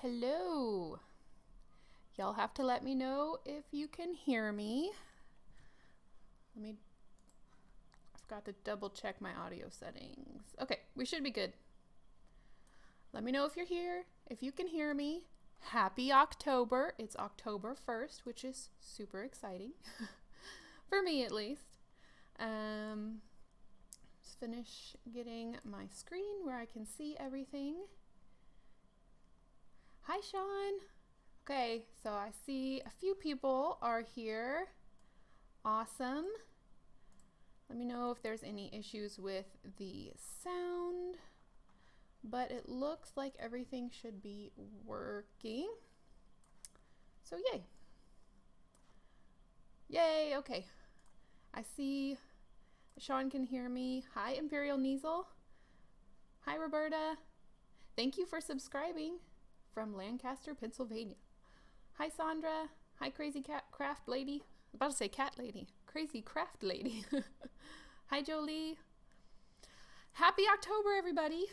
Hello. Y'all have to let me know if you can hear me. I forgot to double check my audio settings. Okay, we should be good. Let me know if you're here, if you can hear me. Happy October. It's October 1st, which is super exciting. For me at least. Just finish getting my screen where I can see everything. Hi, Sean. Okay, so I see a few people are here. Awesome. Let me know if there's any issues with the sound, but it looks like everything should be working. So yay. Yay, okay. I see Sean can hear me. Hi, Imperial Niesel. Hi, Roberta. Thank you for subscribing from Lancaster, Pennsylvania. Hi, Sandra. Hi, Crazy Cat Craft Lady. I'm about to say cat lady. Crazy Craft Lady. Hi, Jolie. Happy October, everybody.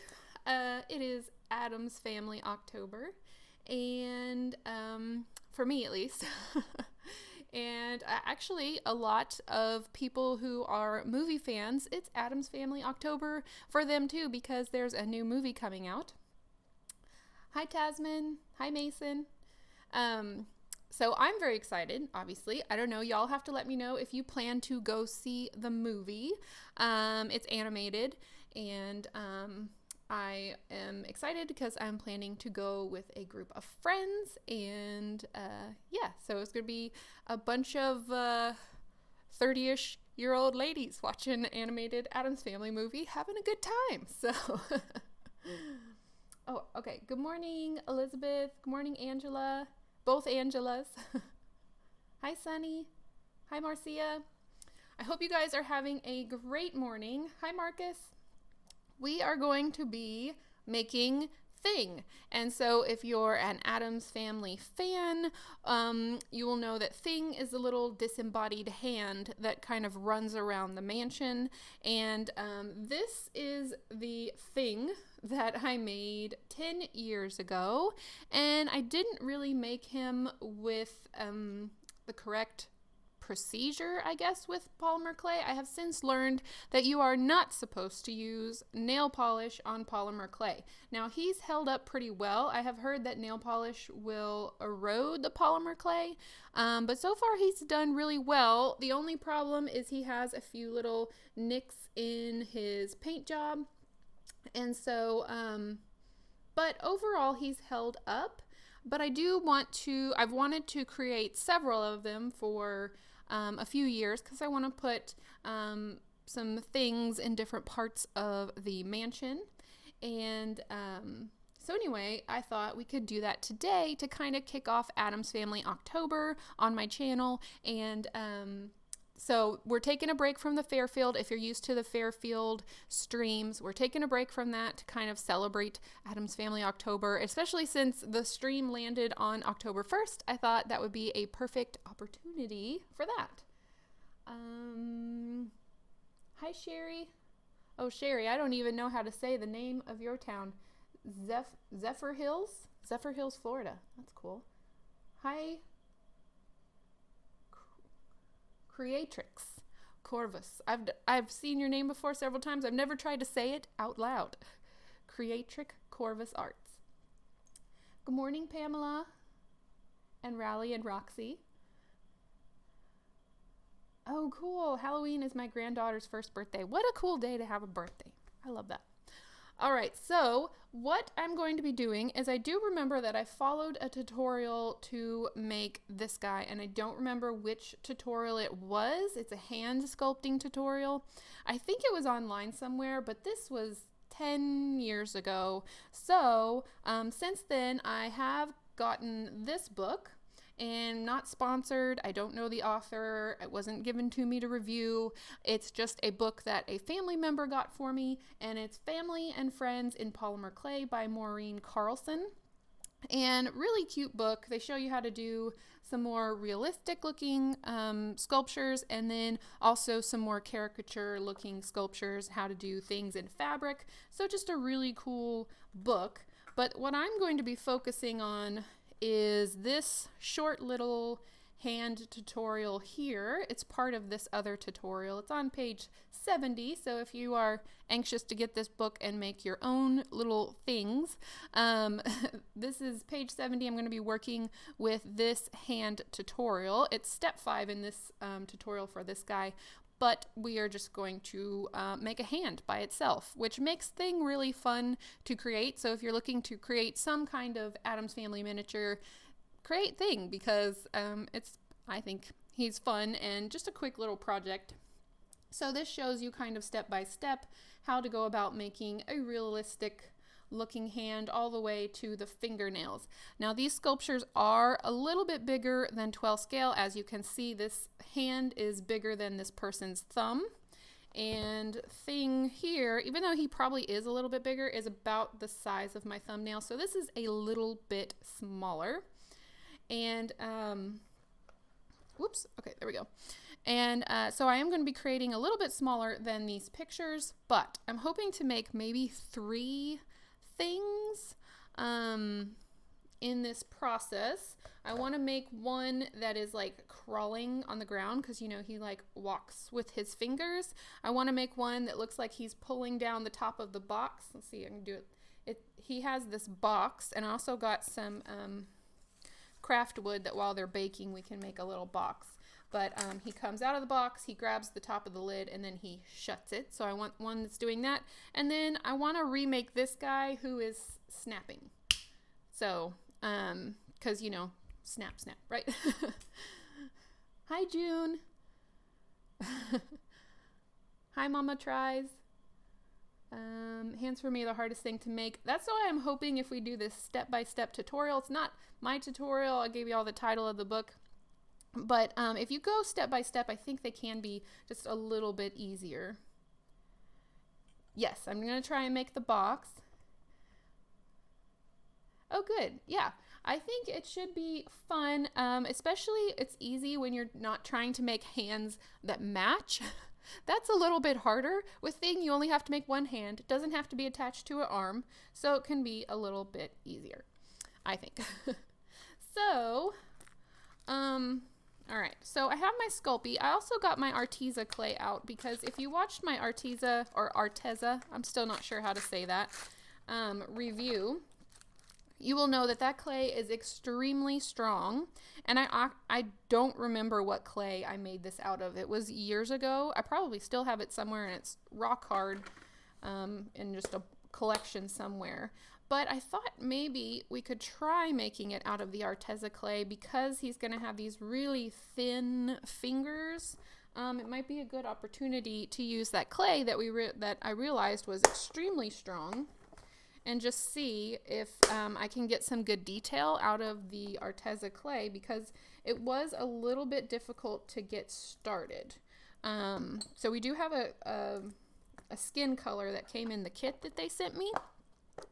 It is Addams Family October. And for me, at least. And actually, a lot of people who are movie fans, it's Addams Family October for them too, because there's a new movie coming out. Hi, Tasman. Hi, Mason. So I'm very excited, obviously. I don't know. Y'all have to let me know if you plan to go see the movie. It's animated, and I am excited because I'm planning to go with a group of friends, and yeah, so it's going to be a bunch of 30-ish year old ladies watching an animated Addams Family movie, having a good time. So, oh, okay. Good morning, Elizabeth. Good morning, Angela. Both Angelas. Hi, Sunny. Hi, Marcia. I hope you guys are having a great morning. Hi, Marcus. We are going to be making Thing. And so if you're an Addams Family fan, you will know that Thing is a little disembodied hand that kind of runs around the mansion. And this is the Thing that I made 10 years ago. And I didn't really make him with the correct procedure, I guess, with polymer clay. I have since learned that you are not supposed to use nail polish on polymer clay. Now, he's held up pretty well. I have heard that nail polish will erode the polymer clay, but so far he's done really well. The only problem is he has a few little nicks in his paint job, and so, but overall he's held up. But I do want to, I've wanted to create several of them for a few years because I want to put some things in different parts of the mansion. And so anyway, I thought we could do that today to kind of kick off Addams Family October on my channel. And so we're taking a break from the Fairfield. If you're used to the Fairfield streams, we're taking a break from that to kind of celebrate Addams Family October, especially since the stream landed on October 1st. I thought that would be a perfect opportunity for that. Hi, Sherry. Oh, Sherry, I don't even know how to say the name of your town. Zephyr Hills? Zephyr Hills, Florida. That's cool. Hi. Creatrix Corvus. I've seen your name before several times. I've never tried to say it out loud. Creatrix Corvus Arts. Good morning, Pamela and Rally and Roxy. Oh, cool. Halloween is my granddaughter's first birthday. What a cool day to have a birthday. I love that. All right, so what I'm going to be doing is I do remember that I followed a tutorial to make this guy, and I don't remember which tutorial it was. It's a hand sculpting tutorial. I think it was online somewhere, but this was 10 years ago. So since then, I have gotten this book. And not sponsored. I don't know the author. It wasn't given to me to review. It's just a book that a family member got for me, and it's Family and Friends in Polymer Clay by Maureen Carlson. And really cute book. They show you how to do some more realistic looking sculptures, and then also some more caricature looking sculptures, how to do things in fabric. So just a really cool book. But what I'm going to be focusing on is this short little hand tutorial here. It's part of this other tutorial. It's on page 70, so if you are anxious to get this book and make your own little things, this is page 70. I'm going to be working with this hand tutorial. It's step 5 in this tutorial for this guy, but we are just going to make a hand by itself, which makes thing really fun to create. So if you're looking to create some kind of Addams Family miniature, create thing, because I think he's fun and just a quick little project. So this shows you kind of step by step how to go about making a realistic looking hand all the way to the fingernails. Now these sculptures are a little bit bigger than 12 scale. As you can see, this hand is bigger than this person's thumb, and thing here, even though he probably is a little bit bigger, is about the size of my thumbnail. So this is a little bit smaller. And whoops, okay, there we go. And so I am going to be creating a little bit smaller than these pictures, but I'm hoping to make maybe 3 things in this process. I want to make one that is like crawling on the ground, because you know he like walks with his fingers. I want to make one that looks like he's pulling down the top of the box. Let's see, I can do it. He has this box, and I also got some craft wood that while they're baking we can make a little box. But he comes out of the box, he grabs the top of the lid, and then he shuts it. So I want one that's doing that. And then I want to remake this guy who is snapping. So, because, you know, snap, snap, right? Hi, June. Hi, Mama Tries. Hands for me are the hardest thing to make. That's why I'm hoping if we do this step-by-step tutorial, it's not my tutorial, I gave you all the title of the book, but if you go step by step, I think they can be just a little bit easier. Yes, I'm going to try and make the box. Oh, good. Yeah, I think it should be fun, especially it's easy when you're not trying to make hands that match. That's a little bit harder. With Thing, you only have to make one hand. It doesn't have to be attached to an arm, so it can be a little bit easier, I think. So, all right, so I have my Sculpey. I also got my Arteza clay out, because if you watched my Arteza, or Arteza, I'm still not sure how to say that, review, you will know that that clay is extremely strong, and I don't remember what clay I made this out of. It was years ago. I probably still have it somewhere, and it's rock hard in just a collection somewhere. But I thought maybe we could try making it out of the Arteza clay, because he's going to have these really thin fingers. It might be a good opportunity to use that clay that I realized was extremely strong, and just see if I can get some good detail out of the Arteza clay, because it was a little bit difficult to get started. So we do have a skin color that came in the kit that they sent me.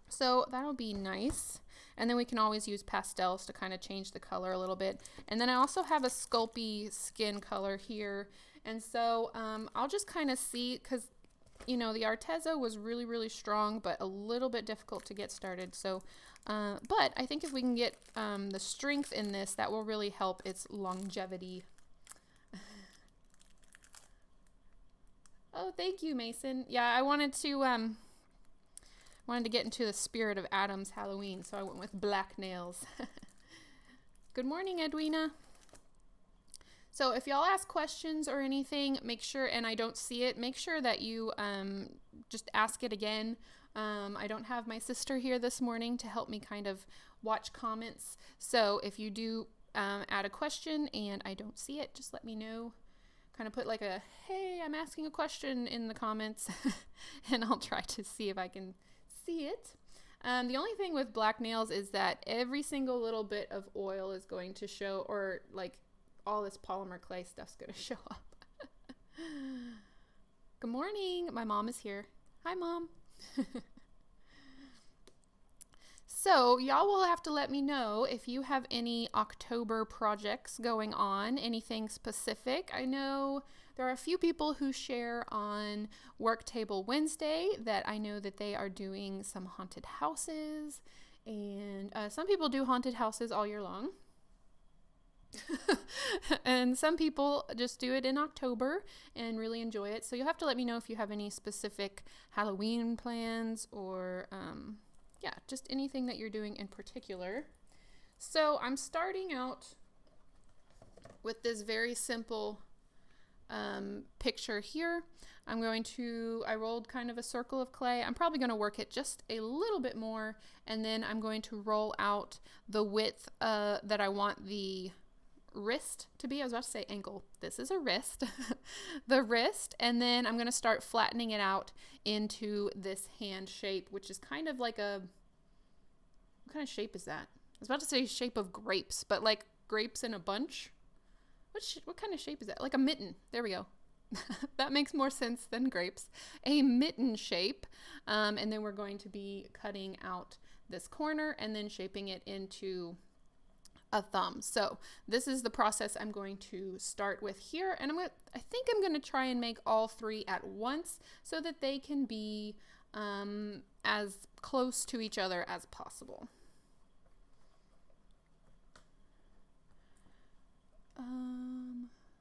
So that'll be nice. And then we can always use pastels to kind of change the color a little bit. And then I also have a Sculpey skin color here. And so I'll just kind of see, because you know, the Arteza was really, really strong, but a little bit difficult to get started. So, but I think if we can get the strength in this, that will really help its longevity. Oh, thank you, Mason. Yeah, I wanted to get into the spirit of Addams Halloween, so I went with black nails. Good morning, Edwina. So if y'all ask questions or anything, make sure, and I don't see it, make sure that you just ask it again. I don't have my sister here this morning to help me kind of watch comments. So if you do add a question and I don't see it, just let me know. Kind of put like a, hey, I'm asking a question in the comments, and I'll try to see if I can see it. The only thing with black nails is that every single little bit of oil is going to show, or like all this polymer clay stuff's going to show up. Good morning. My mom is here. Hi, Mom. So y'all will have to let me know if you have any October projects going on, anything specific. I know there are a few people who share on Work Table Wednesday that I know that they are doing some haunted houses And some people do haunted houses all year long. And some people just do it in October and really enjoy it. So you'll have to let me know if you have any specific Halloween plans or yeah, just anything that you're doing in particular. So I'm starting out with this very simple picture here. I rolled kind of a circle of clay. I'm probably going to work it just a little bit more, and then I'm going to roll out the width that I want the wrist to be. I was about to say ankle. This is a wrist. The wrist, and then I'm going to start flattening it out into this hand shape, which is kind of like a, what kind of shape is that? I was about to say shape of grapes, but like grapes in a bunch. What kind of shape is that? Like a mitten. There we go. That makes more sense than grapes. A mitten shape. And then we're going to be cutting out this corner and then shaping it into a thumb. So this is the process I'm going to start with here. And I think I'm going to try and make all three at once so that they can be as close to each other as possible.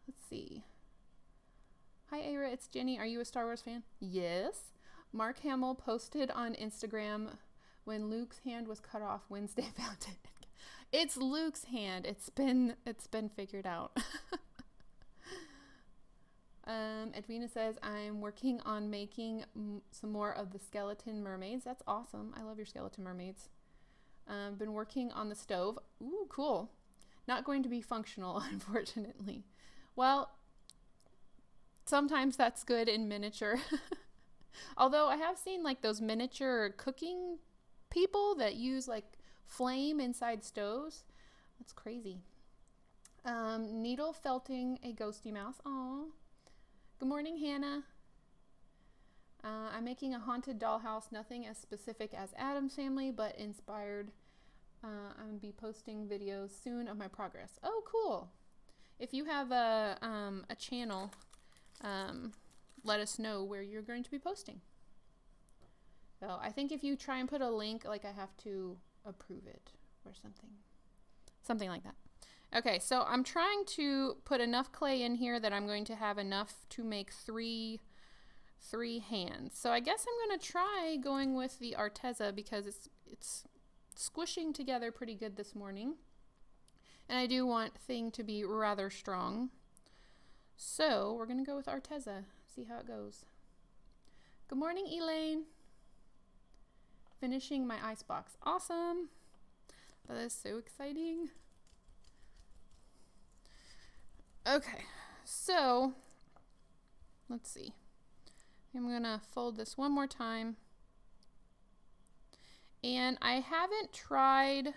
Let's see. Hi, Ara, it's Jenny. Are you a Star Wars fan? Yes. Mark Hamill posted on Instagram when Luke's hand was cut off. Wednesday found it. It's Luke's hand. It's been figured out. Edwina says, I'm working on making some more of the skeleton mermaids. That's awesome. I love your skeleton mermaids. Been working on the stove. Ooh, cool. Not going to be functional, unfortunately. Well, sometimes that's good in miniature. Although I have seen like those miniature cooking people that use like flame inside stoves. That's crazy. Needle felting a ghosty mouse. Aw. Good morning, Hannah. I'm making a haunted dollhouse. Nothing as specific as Addams Family, but inspired. I'm going to be posting videos soon of my progress. Oh, cool. If you have a channel, let us know where you're going to be posting. So I think if you try and put a link, like I have to approve it or something. Something like that. Okay, so I'm trying to put enough clay in here that I'm going to have enough to make three hands. So I guess I'm going to try going with the Arteza because it's squishing together pretty good this morning. And I do want thing to be rather strong. So we're going to go with Arteza. See how it goes. Good morning, Elaine. Finishing my icebox. Awesome. That is so exciting. Okay, so let's see. I'm going to fold this one more time. And I haven't tried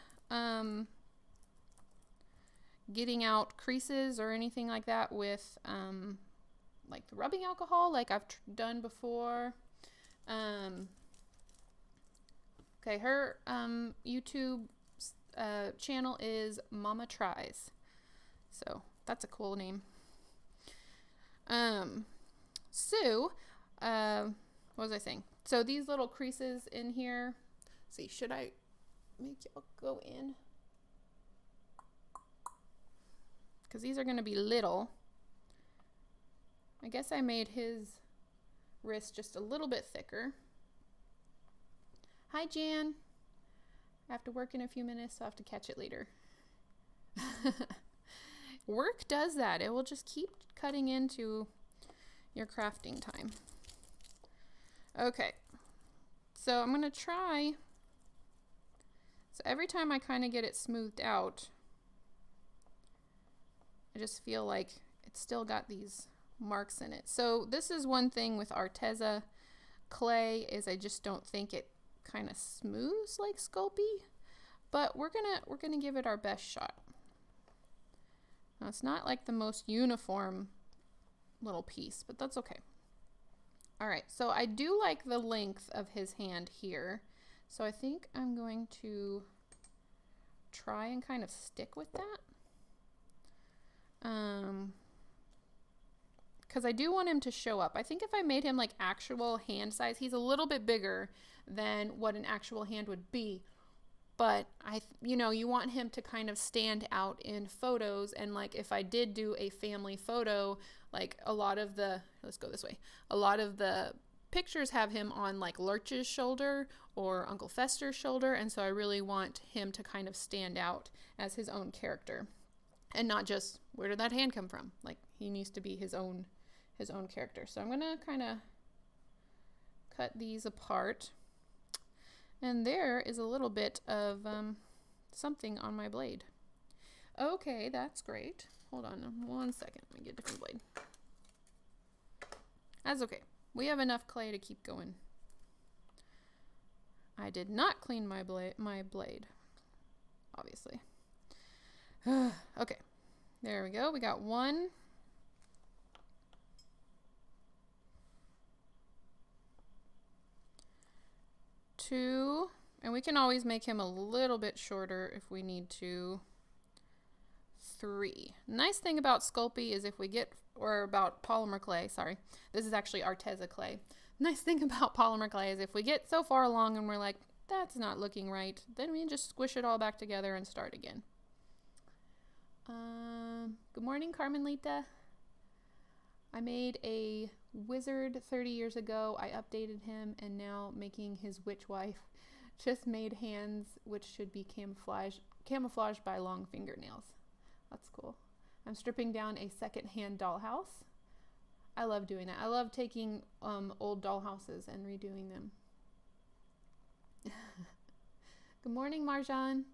getting out creases or anything like that with like the rubbing alcohol like I've done before. Okay, her YouTube channel is Mama Tries. So that's a cool name. So, what was I saying? So these little creases in here. Let's see, should I make y'all go in? Because these are going to be little. I guess I made his wrist just a little bit thicker. Hi, Jan. I have to work in a few minutes, so I have to catch it later. Work does that. It will just keep cutting into your crafting time. Okay. So I'm going to try. So every time I kind of get it smoothed out, I just feel like it's still got these marks in it. So this is one thing with Arteza clay is I just don't think it kind of smooths like Sculpey, but we're gonna give it our best shot. Now it's not like the most uniform little piece, but that's okay. All right, so I do like the length of his hand here, so I think I'm going to try and kind of stick with that. Because I do want him to show up. I think if I made him like actual hand size, he's a little bit bigger than what an actual hand would be. but you want him to kind of stand out in photos. And like if I did do a family photo, like a lot of the pictures have him on like Lurch's shoulder or Uncle Fester's shoulder, and so I really want him to kind of stand out as his own character and not just, where did that hand come from? Like, he needs to be his own character. So I'm gonna kind of cut these apart, and there is a little bit of something on my blade. Okay, that's great. Hold on 1 second, let me get a different blade. That's okay. We have enough clay to keep going. I did not clean my blade, obviously. Okay, there we go. We got 1. 2, and we can always make him a little bit shorter if we need to. 3. Nice thing about Sculpey is about polymer clay, sorry. This is actually Arteza clay. Nice thing about polymer clay is if we get so far along and we're like, that's not looking right, then we just squish it all back together and start again. Good morning, Carmenlita. I made a wizard 30 years ago. I updated him, and now making his witch wife. Just made hands which should be camouflaged by long fingernails. That's cool. I'm stripping down a second-hand dollhouse. I love doing that. I love taking old dollhouses and redoing them. Good morning, Marjan.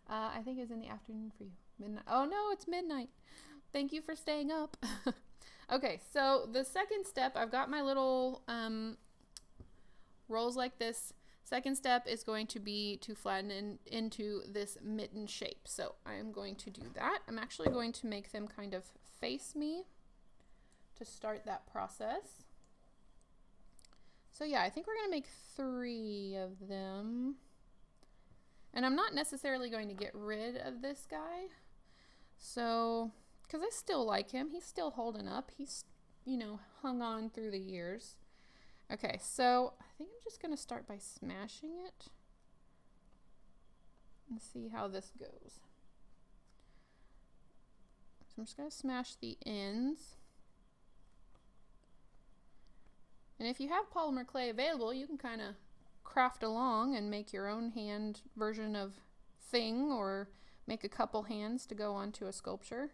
I think it's in the afternoon for you. Midnight. Oh no, it's midnight. Thank you for staying up. Okay, so the second step, I've got my little rolls like this. Second step is going to be to flatten into this mitten shape. So I am going to do that. I'm actually going to make them kind of face me to start that process. So yeah, I think we're going to make 3 of them. And I'm not necessarily going to get rid of this guy. So, because I still like him. He's still holding up. He's, hung on through the years. Okay, so I think I'm just going to start by smashing it and see how this goes. So I'm just going to smash the ends. And if you have polymer clay available, you can kind of craft along and make your own hand version of thing, or make a couple hands to go onto a sculpture.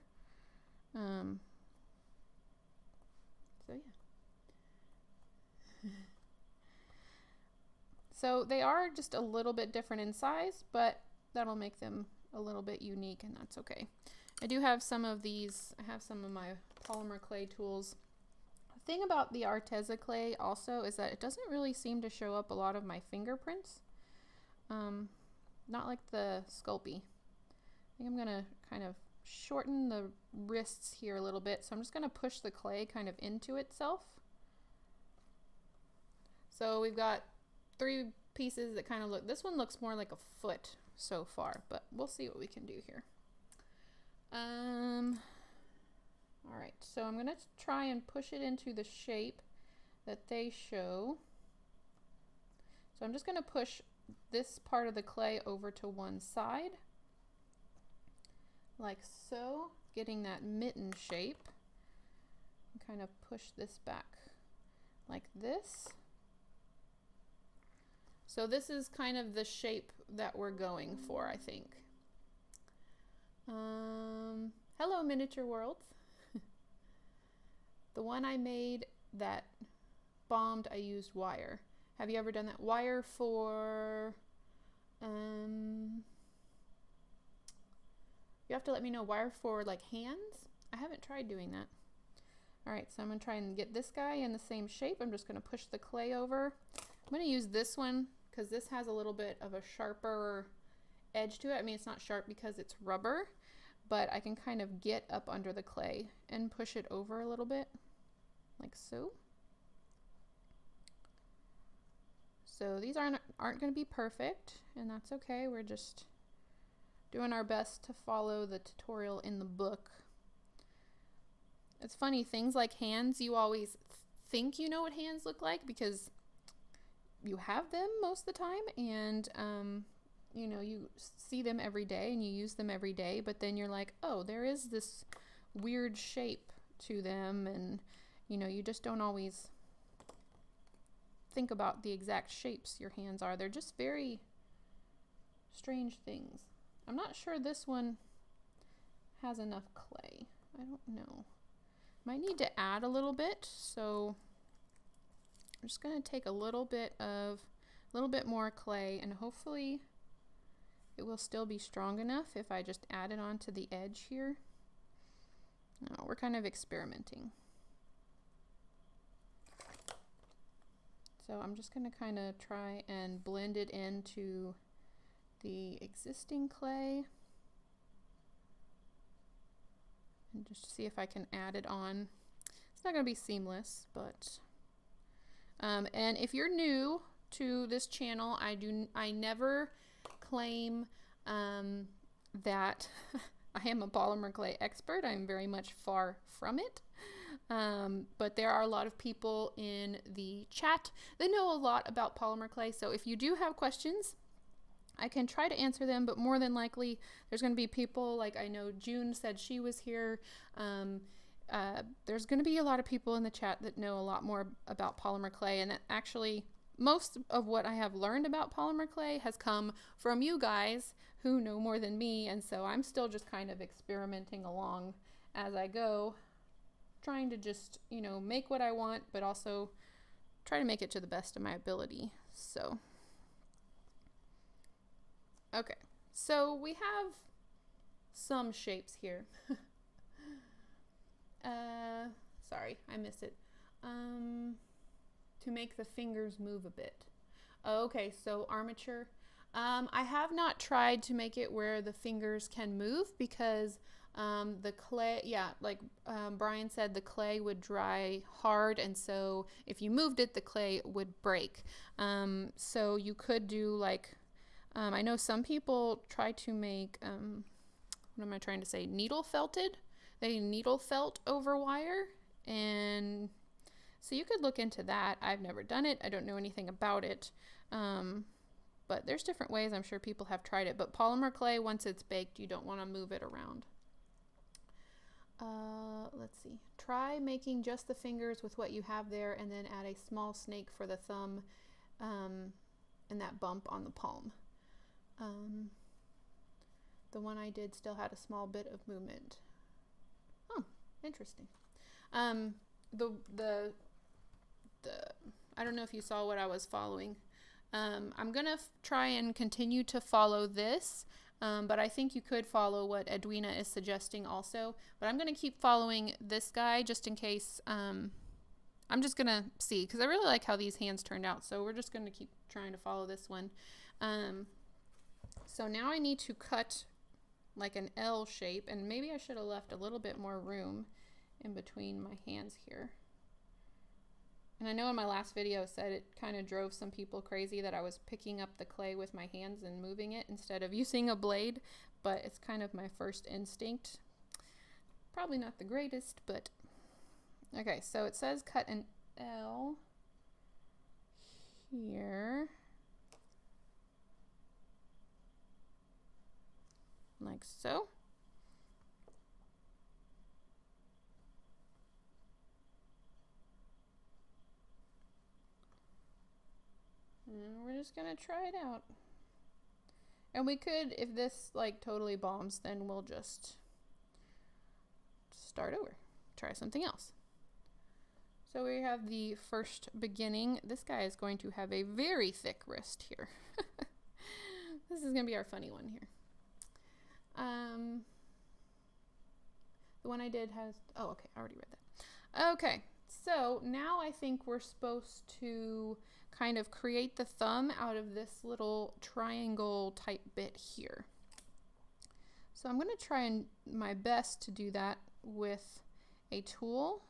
So yeah. So they are just a little bit different in size, but that'll make them a little bit unique, and that's okay. I do have some of these. I have some of my polymer clay tools. The thing about the Arteza clay also is that it doesn't really seem to show up a lot of my fingerprints. Not like the Sculpey. I think I'm gonna kind of shorten the wrists here a little bit. So I'm just gonna push the clay kind of into itself. So we've got 3 pieces that kind of look, this one looks more like a foot so far, but we'll see what we can do here. All right, so I'm gonna try and push it into the shape that they show. So I'm just gonna push this part of the clay over to one side, like so, getting that mitten shape. And kind of push this back like this. So this is kind of the shape that we're going for, I think. Hello, Miniature Worlds. The one I made that bombed, I used wire. Have you ever done that? Wire for, you have to let me know, wire for like hands? I haven't tried doing that. All right, so I'm gonna try and get this guy in the same shape. I'm just gonna push the clay over. I'm gonna use this one because this has a little bit of a sharper edge to it. I mean, it's not sharp because it's rubber, but I can kind of get up under the clay and push it over a little bit, like so. So these aren't going to be perfect, and that's okay. We're just doing our best to follow the tutorial in the book. It's funny, things like hands, you always think you know what hands look like because you have them most of the time, and you know, you see them every day and you use them every day, but then you're like, oh, there is this weird shape to them, and you know, you just don't always think about the exact shapes your hands are. They're just very strange things. I'm not sure this one has enough clay. I don't know. Might need to add a little bit, so I'm just going to take a little bit more clay, and hopefully it will still be strong enough if I just add it onto the edge here. No, we're kind of experimenting. So I'm just going to kind of try and blend it into the existing clay and just see if I can add it on. It's not going to be seamless, but and if you're new to this channel, I never claim that I am a polymer clay expert. I'm very much far from it. But there are a lot of people in the chat that know a lot about polymer clay. So if you do have questions, I can try to answer them, but more than likely there's going to be people like, I know June said she was here. There's going to be a lot of people in the chat that know a lot more about polymer clay, and actually most of what I have learned about polymer clay has come from you guys who know more than me, and so I'm still just kind of experimenting along as I go, trying to just, you know, make what I want, but also try to make it to the best of my ability. So okay, so we have some shapes here. Sorry, I missed it. To make the fingers move a bit. Okay, so armature. I have not tried to make it where the fingers can move because the clay, yeah, like Brian said, the clay would dry hard, and so if you moved it, the clay would break. So you could do like, I know some people try to make, what am I trying to say, needle felted. They needle felt over wire, and so you could look into that. I've never done it. I don't know anything about it. But there's different ways. I'm sure people have tried it. But polymer clay, once it's baked, you don't want to move it around. Let's see. Try making just the fingers with what you have there, and then add a small snake for the thumb and that bump on the palm. The one I did still had a small bit of movement. Oh, interesting. I don't know if you saw what I was following. I'm gonna try and continue to follow this, but I think you could follow what Edwina is suggesting also. But I'm gonna keep following this guy just in case. I'm just gonna see, because I really like how these hands turned out. So we're just gonna keep trying to follow this one. So now I need to cut like an L shape, and maybe I should have left a little bit more room in between my hands here. And I know in my last video said it kind of drove some people crazy that I was picking up the clay with my hands and moving it instead of using a blade, but it's kind of my first instinct. Probably not the greatest, but okay, so it says cut an L here. Like so. And we're just gonna try it out. And we could, if this like totally bombs, then we'll just start over, try something else. So we have the first beginning. This guy is going to have a very thick wrist here. This is gonna be our funny one here. The one I did has, oh, okay, I already read that. Okay, so now I think we're supposed to kind of create the thumb out of this little triangle type bit here. So I'm going to try and my best to do that with a tool,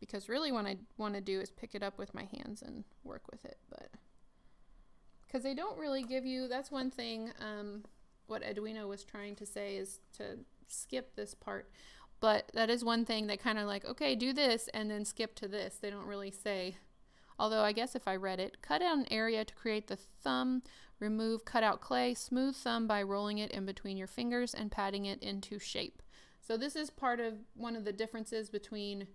because really what I want to do is pick it up with my hands and work with it, but because they don't really give you, that's one thing what Edwina was trying to say is to skip this part. But that is one thing they kind of like, okay, do this and then skip to this. They don't really say. Although I guess if I read it, cut out an area to create the thumb, remove cut out clay, smooth thumb by rolling it in between your fingers and patting it into shape. So this is part of one of the differences between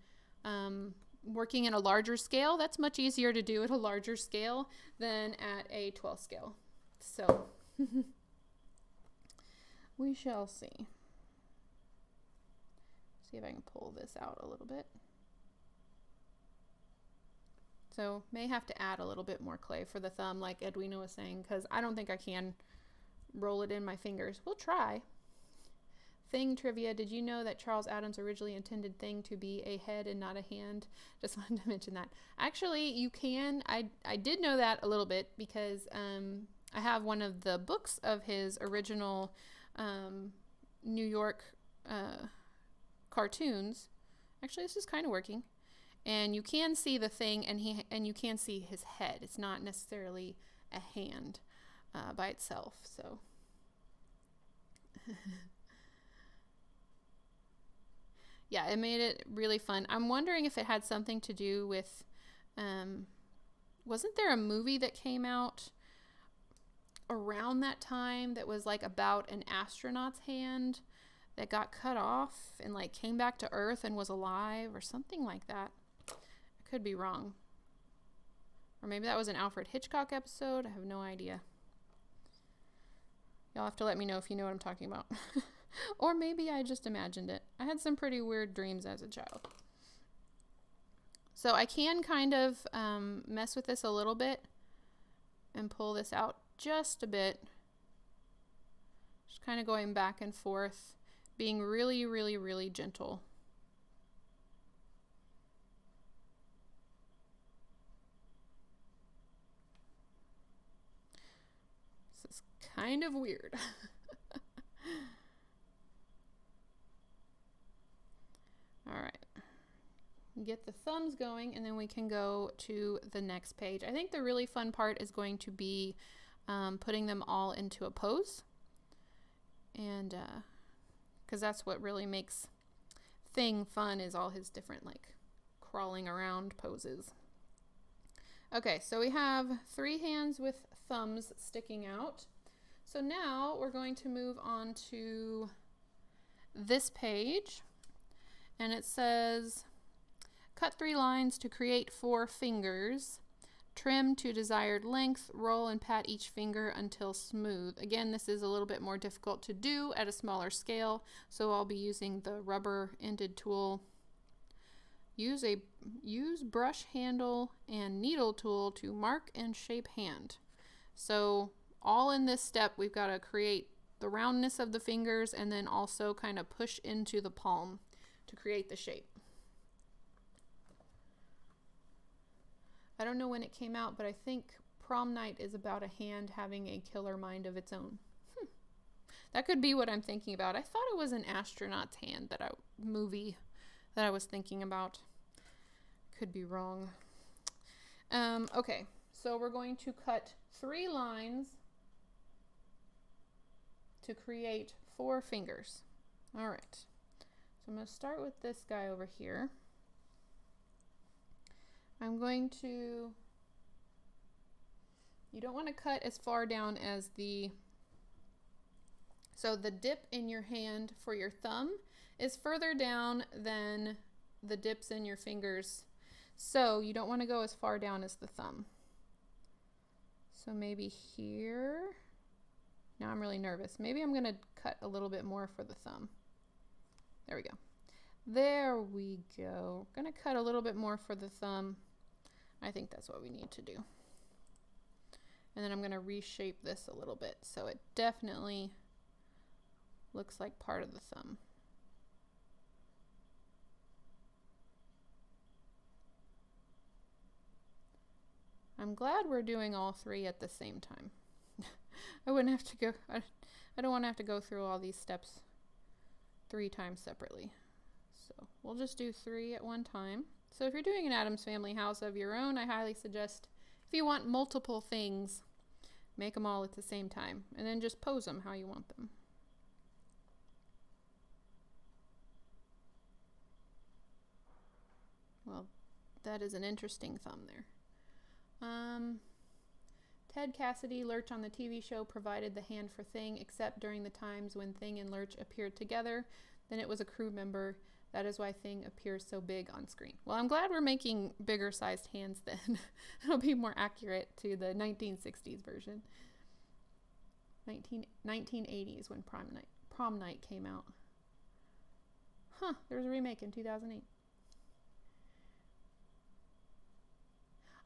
working in a larger scale. That's much easier to do at a larger scale than at a 12 scale. So we shall see. See if I can pull this out a little bit. So may have to add a little bit more clay for the thumb, like Edwina was saying, because I don't think I can roll it in my fingers. We'll try. Thing trivia, did you know that Charles Addams originally intended thing to be a head and not a hand? Just wanted to mention that. Actually, you can. I did know that a little bit because I have one of the books of his original New York cartoons. Actually, this is kind of working. And you can see the thing, and you can see his head. It's not necessarily a hand by itself. So, yeah, it made it really fun. I'm wondering if it had something to do with, wasn't there a movie that came out around that time that was like about an astronaut's hand that got cut off and like came back to Earth and was alive or something like that? Could be wrong. Or maybe that was an Alfred Hitchcock episode. I have no idea. Y'all have to let me know if you know what I'm talking about. Or maybe I just imagined it. I had some pretty weird dreams as a child. So I can kind of mess with this a little bit and pull this out just a bit. Just kind of going back and forth, being really, really, really gentle. Kind of weird. All right. Get the thumbs going, and then we can go to the next page. I think the really fun part is going to be putting them all into a pose. And because that's what really makes Thing fun, is all his different like crawling around poses. Okay, so we have 3 hands with thumbs sticking out. So now we're going to move on to this page, and it says, cut 3 lines to create 4 fingers, trim to desired length, roll and pat each finger until smooth. Again, this is a little bit more difficult to do at a smaller scale, so I'll be using the rubber-ended tool. Use brush handle and needle tool to mark and shape hand. So all in this step, we've got to create the roundness of the fingers and then also kind of push into the palm to create the shape. I don't know when it came out, but I think Prom Night is about a hand having a killer mind of its own. That could be what I'm thinking about. I thought it was an astronaut's hand movie that I was thinking about. Could be wrong. Okay, so we're going to cut 3 lines to create 4 fingers. All right, so I'm going to start with this guy over here. I'm going to, you don't want to cut as far down as so the dip in your hand for your thumb is further down than the dips in your fingers. So you don't want to go as far down as the thumb. So maybe here. Now I'm really nervous. Maybe I'm going to cut a little bit more for the thumb. There we go. There we go. Going to cut a little bit more for the thumb. I think that's what we need to do. And then I'm going to reshape this a little bit so it definitely looks like part of the thumb. I'm glad we're doing all 3 at the same time. I wouldn't have to go, I don't want to have to go through all these steps 3 times separately. So we'll just do 3 at one time. So if you're doing an Addams Family house of your own, I highly suggest, if you want multiple things, make them all at the same time, and then just pose them how you want them. That is an interesting thumb there. Ted Cassidy, Lurch on the TV show, provided the hand for Thing, except during the times when Thing and Lurch appeared together. Then it was a crew member. That is why Thing appears so big on screen. Well, I'm glad we're making bigger sized hands then. It'll be more accurate to the 1960s version. 1980s when Prom Night came out. Huh, there was a remake in 2008.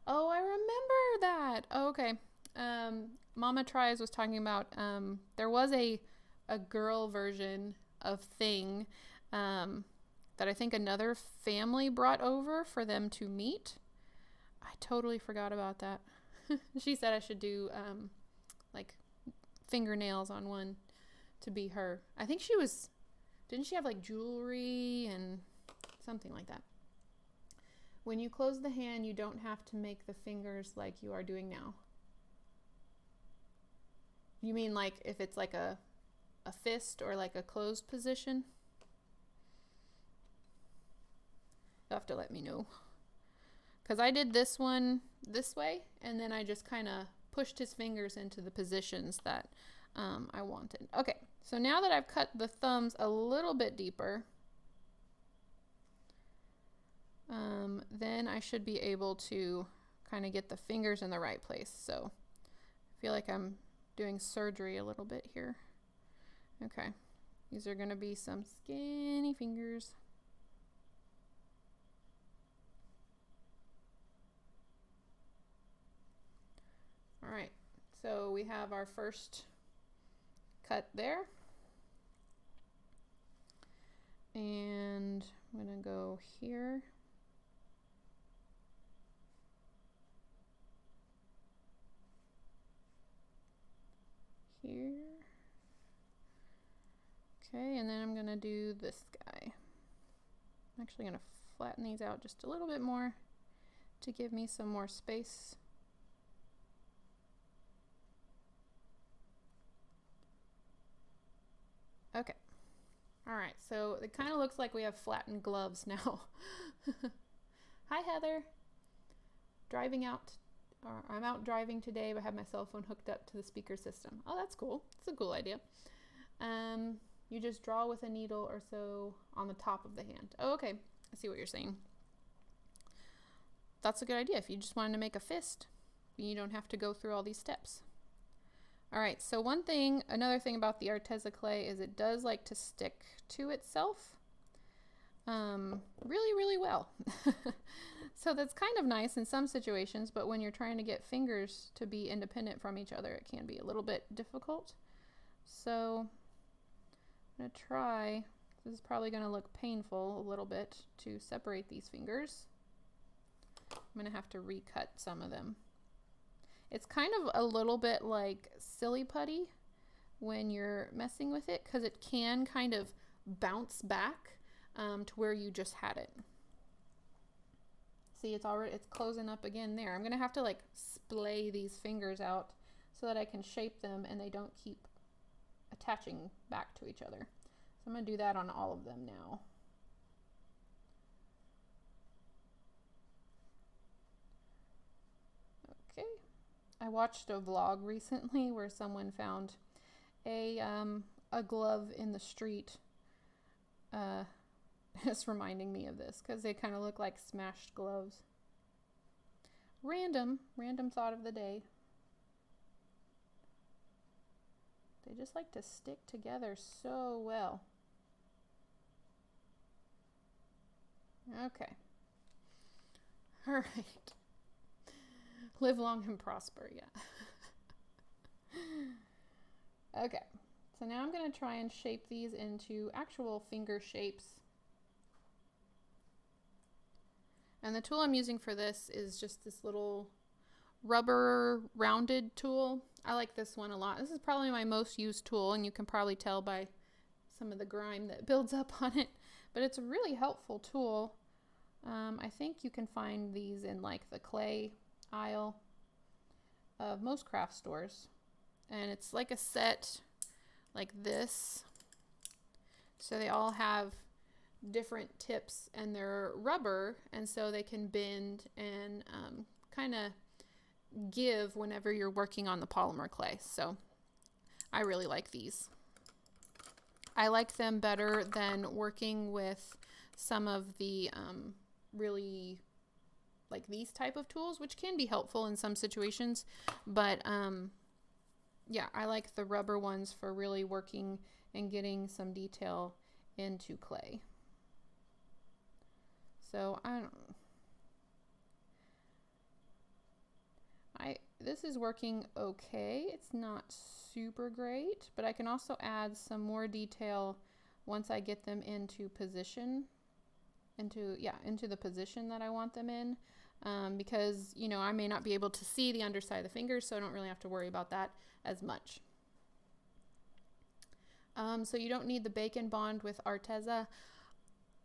Oh, I remember that. Oh, okay. Mama Tries was talking about, there was a girl version of Thing that I think another family brought over for them to meet. I totally forgot about that. She said I should do like fingernails on one to be her. I think she was, didn't she have like jewelry and something like that? When you close the hand, you don't have to make the fingers like you are doing now. You mean like if it's like a fist or like a closed position? You'll have to let me know. Because I did this one this way, and then I just kind of pushed his fingers into the positions that I wanted. Okay, so now that I've cut the thumbs a little bit deeper, then I should be able to kind of get the fingers in the right place. So I feel like I'm doing surgery a little bit here. Okay, these are going to be some skinny fingers. All right, so we have our first cut there. And I'm going to go here. Here. Okay, and then I'm going to do this guy. I'm actually going to flatten these out just a little bit more to give me some more space. Okay. All right, so it kind of looks like we have flattened gloves now. Hi, Heather. Driving out. I'm out driving today, but I have my cell phone hooked up to the speaker system. Oh, that's cool. It's a cool idea. You just draw with a needle or so on the top of the hand. Oh, okay. I see what you're saying. That's a good idea. If you just wanted to make a fist, you don't have to go through all these steps. All right, so another thing about the Arteza clay is it does like to stick to itself really, really well. So that's kind of nice in some situations, but when you're trying to get fingers to be independent from each other, it can be a little bit difficult. So I'm gonna try, this is probably gonna look painful a little bit to separate these fingers. I'm gonna have to recut some of them. It's kind of a little bit like silly putty when you're messing with it, because it can kind of bounce back to where you just had it. See, it's closing up again there. I'm gonna have to like splay these fingers out so that I can shape them and they don't keep attaching back to each other. So I'm gonna do that on all of them now. Okay. I watched a vlog recently where someone found a glove in the street. It's reminding me of this because they kind of look like smashed gloves. Random thought of the day. They just like to stick together so well. Okay. All right. Live long and prosper, yeah. Okay, so now I'm going to try and shape these into actual finger shapes. And the tool I'm using for this is just this little rubber rounded tool. I like this one a lot. This is probably my most used tool, and you can probably tell by some of the grime that builds up on it. But it's a really helpful tool. I think you can find these in like the clay aisle of most craft stores. And it's like a set like this. So they all have different tips, and they're rubber, and so they can bend and kind of give whenever you're working on the polymer clay. So I really like these. I like them better than working with some of the really like these type of tools, which can be helpful in some situations, but yeah, I like the rubber ones for really working and getting some detail into clay. So this is working okay. It's not super great, but I can also add some more detail once I get them into position, into the position that I want them in, because, you know, I may not be able to see the underside of the fingers, so I don't really have to worry about that as much. So you don't need the bacon bond with Arteza.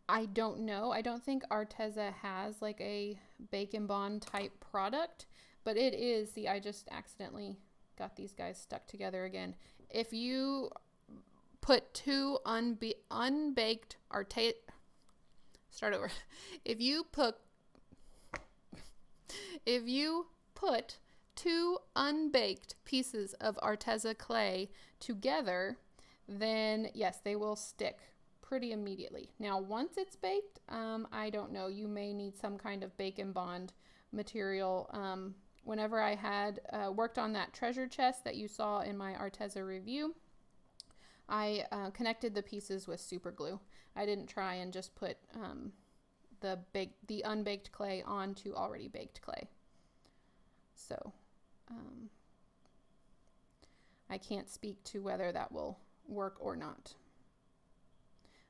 I don't know. I don't think Arteza has like a bacon bond type product, but it is. See, I just accidentally got these guys stuck together again. If you put two unbaked Arteza, start over. If you put two unbaked pieces of Arteza clay together, then yes, they will stick pretty immediately. Now, once it's baked, I don't know, you may need some kind of bacon bond material. Whenever I had worked on that treasure chest that you saw in my Arteza review, I connected the pieces with super glue. I didn't try and just put the unbaked clay onto already baked clay. So I can't speak to whether that will work or not,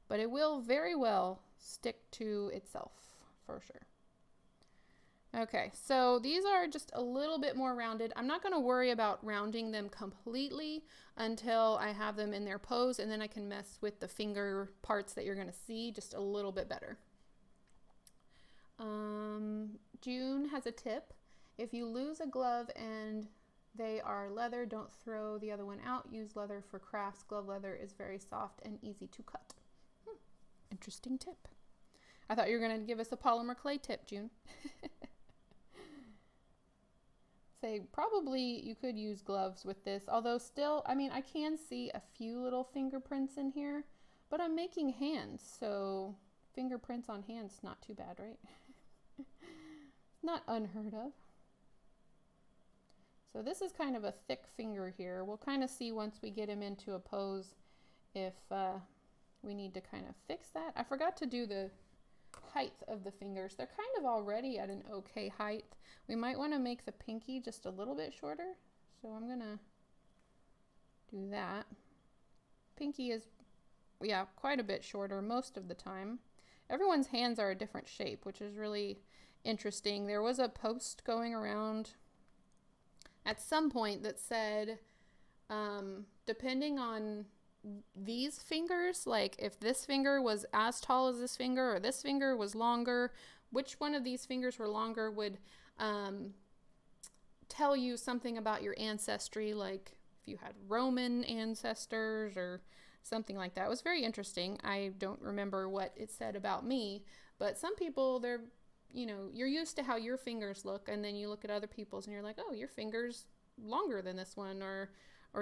but it will very well stick to itself for sure. Okay, so these are just a little bit more rounded. I'm not going to worry about rounding them completely until I have them in their pose, and then I can mess with the finger parts that you're going to see just a little bit better. June has a tip. If you lose a glove and they are leather, don't throw the other one out. Use leather for crafts. Glove leather is very soft and easy to cut. Interesting tip. I thought you were going to give us a polymer clay tip, June. Say probably you could use gloves with this, although still, I mean, I can see a few little fingerprints in here, but I'm making hands, so fingerprints on hands, not too bad, right? Not unheard of. So this is kind of a thick finger here. We'll kind of see once we get him into a pose if we need to kind of fix that. I forgot to do the height of the fingers. They're kind of already at an okay height. We might want to make the pinky just a little bit shorter. So I'm gonna do that. Pinky is, yeah, quite a bit shorter most of the time. Everyone's hands are a different shape, which is really interesting. There was a post going around at some point that said, depending on these fingers, like if this finger was as tall as this finger or this finger was longer, which one of these fingers were longer would tell you something about your ancestry, like if you had Roman ancestors or something like that. It was very interesting. I don't remember what it said about me, but some people, they're, you know, you're used to how your fingers look, and then you look at other people's and you're like, oh, your finger's longer than this one or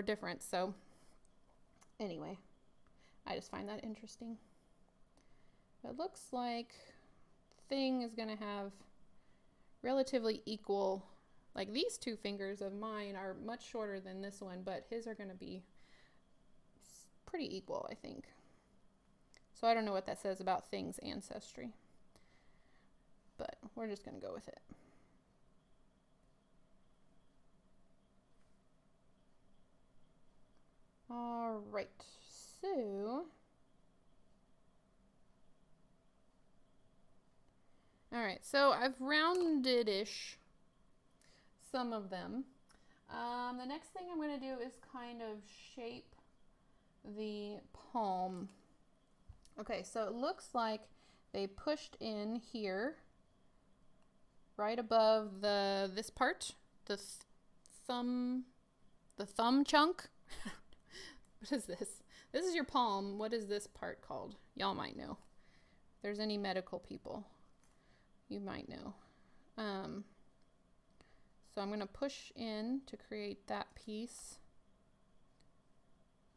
different. So anyway, I just find that interesting. It looks like thing is going to have relatively equal, like these two fingers of mine are much shorter than this one, but his are going to be pretty equal, I think. So I don't know what that says about thing's ancestry, but we're just going to go with it. All right, so I've rounded-ish some of them. The next thing I'm going to do is kind of shape the palm. Okay, so it looks like they pushed in here right above this part, the thumb chunk. What is this? This is your palm. What is this part called? Y'all might know. there's any medical people, you might know. So I'm going to push in to create that piece.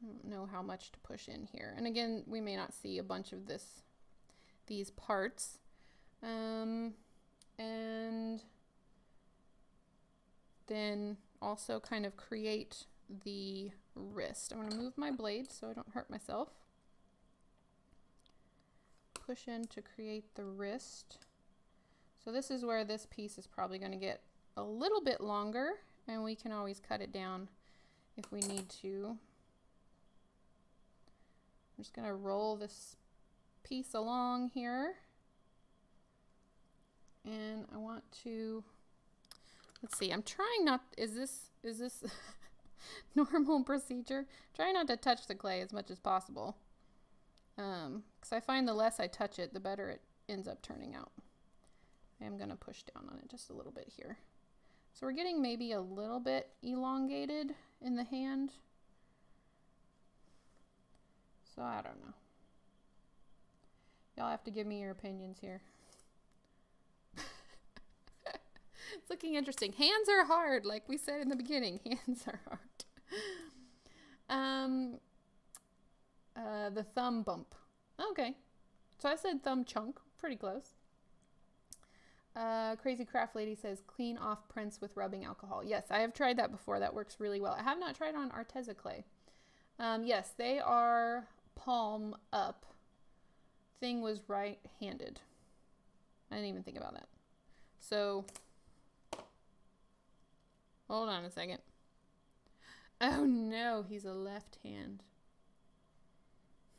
I don't know how much to push in here. And again, we may not see a bunch of these parts. And then also kind of create the wrist. I'm going to move my blade so I don't hurt myself. Push in to create the wrist. So this is where this piece is probably going to get a little bit longer, and we can always cut it down if we need to. I'm just going to roll this piece along here. And I want to, let's see, I'm trying not, is this normal procedure? Try not to touch the clay as much as possible. Because I find the less I touch it, the better it ends up turning out. I am going to push down on it just a little bit here. So we're getting maybe a little bit elongated in the hand. So I don't know. Y'all have to give me your opinions here. It's looking interesting. Hands are hard, like we said in the beginning. Hands are hard. The thumb bump. Okay. So I said thumb chunk. Pretty close. Crazy Craft Lady says clean off prints with rubbing alcohol. Yes, I have tried that before. That works really well. I have not tried on Arteza clay. Yes, they are palm up. Thing was right-handed. I didn't even think about that. So, hold on a second. Oh no, he's a left hand.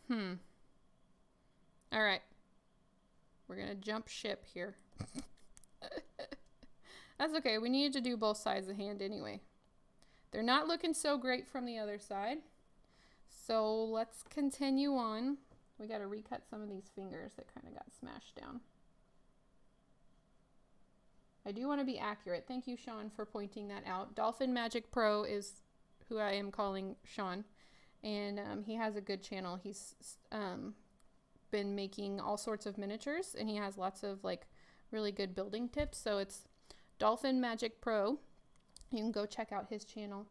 All right. We're going to jump ship here. That's okay. We needed to do both sides of the hand anyway. They're not looking so great from the other side. So let's continue on. We got to recut some of these fingers that kind of got smashed down. I do want to be accurate. Thank you, Sean, for pointing that out. Dolphin Magic Pro is who I am calling Sean. And he has a good channel. He's been making all sorts of miniatures, and he has lots of like really good building tips. So it's Dolphin Magic Pro. You can go check out his channel.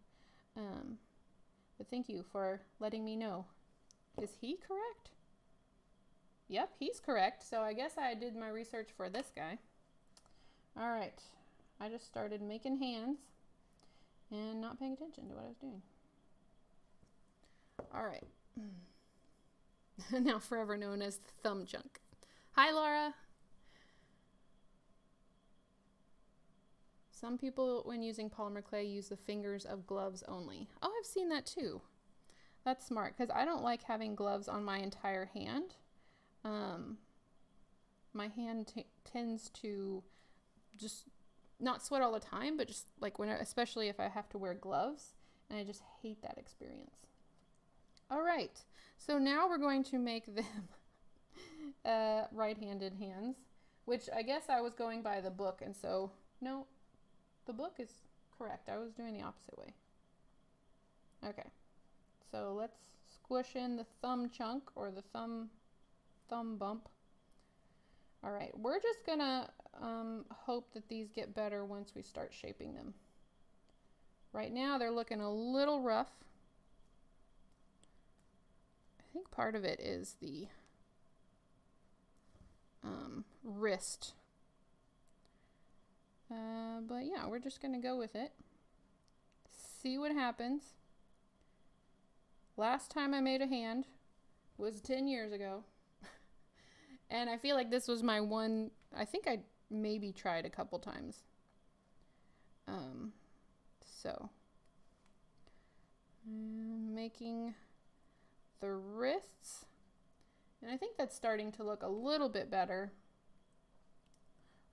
But thank you for letting me know. Is he correct? Yep, he's correct. So I guess I did my research for this guy. All right. I just started making hands and not paying attention to what I was doing. All right. Now forever known as the thumb chunk. Hi, Laura. Some people, when using polymer clay, use the fingers of gloves only. Oh, I've seen that too. That's smart, because I don't like having gloves on my entire hand. My hand tends to just not sweat all the time, but just like especially if I have to wear gloves, and I just hate that experience. All right, so now we're going to make them right-handed hands, which I guess I was going by the book, and so no. The book is correct. I was doing the opposite way. Okay. So let's squish in the thumb chunk or the thumb bump. All right. We're just going to hope that these get better once we start shaping them. Right now they're looking a little rough. I think part of it is the wrist. But yeah, we're just going to go with it. See what happens. Last time I made a hand was 10 years ago. And I feel like this was my one, I think I maybe tried a couple times. So, making the wrists. And I think that's starting to look a little bit better.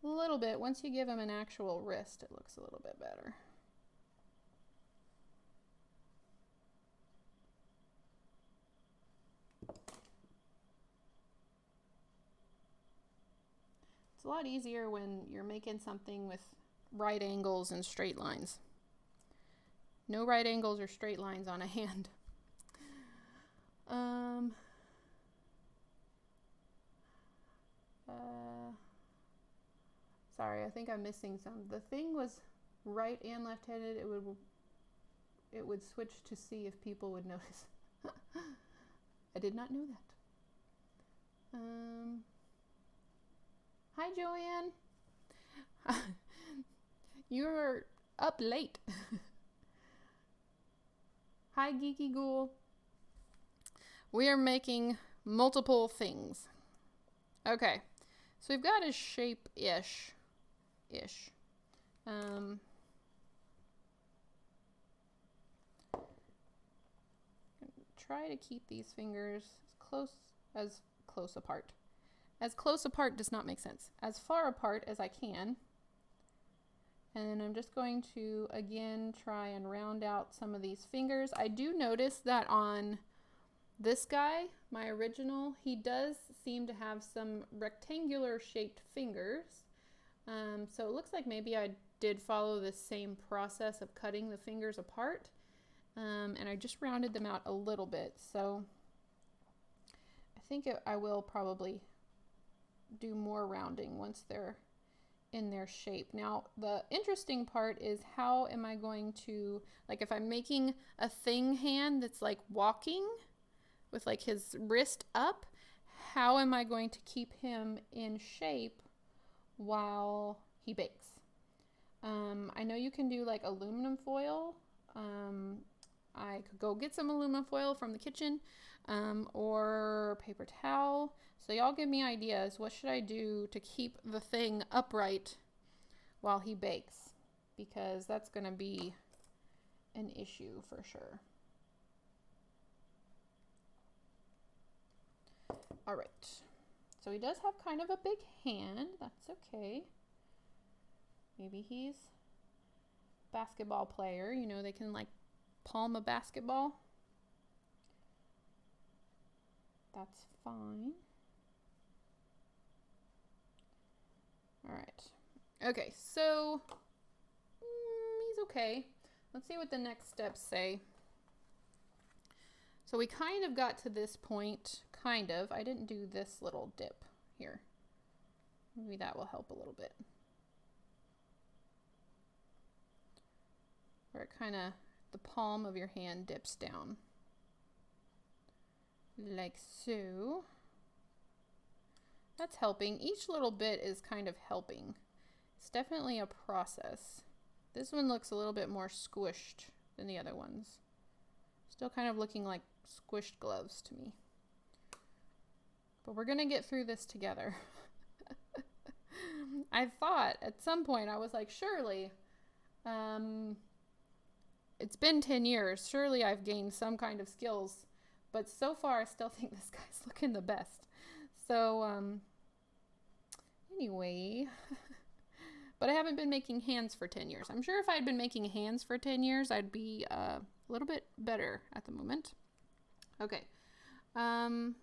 A little bit. Once you give them an actual wrist, it looks a little bit better. It's a lot easier when you're making something with right angles and straight lines. No right angles or straight lines on a hand. Sorry, I think I'm missing some. The thing was right and left-handed. It would switch to see if people would notice. I did not know that. Hi, Joanne. You're up late. Hi, Geeky Ghoul. We are making multiple things. Okay, so we've got a shape-ish. Try to keep these fingers as close apart. As close apart does not make sense. As far apart as I can. And I'm just going to, again, try and round out some of these fingers. I do notice that on this guy, my original, he does seem to have some rectangular shaped fingers. So it looks like maybe I did follow the same process of cutting the fingers apart. And I just rounded them out a little bit. So I think I will probably do more rounding once they're in their shape. Now, the interesting part is how am I going to, like if I'm making a thing hand that's like walking with like his wrist up, how am I going to keep him in shape while he bakes? I know you can do like aluminum foil. I could go get some aluminum foil from the kitchen, or paper towel. So y'all give me ideas. What should I do to keep the thing upright while he bakes? Because that's going to be an issue for sure. All right. So he does have kind of a big hand. That's okay. Maybe he's a basketball player. You know, they can like palm a basketball. That's fine. All right. Okay, so he's okay. Let's see what the next steps say. So we kind of got to this point, kind of. I didn't do this little dip here. Maybe that will help a little bit. Where it kind of, the palm of your hand dips down. Like so. That's helping. Each little bit is kind of helping. It's definitely a process. This one looks a little bit more squished than the other ones. Still kind of looking like squished gloves to me. But we're gonna get through this together. I thought at some point, I was like, surely, it's been 10 years. Surely I've gained some kind of skills. But so far, I still think this guy's looking the best. So, anyway, but I haven't been making hands for 10 years. I'm sure if I had been making hands for 10 years, I'd be a little bit better at the moment. Okay. They don't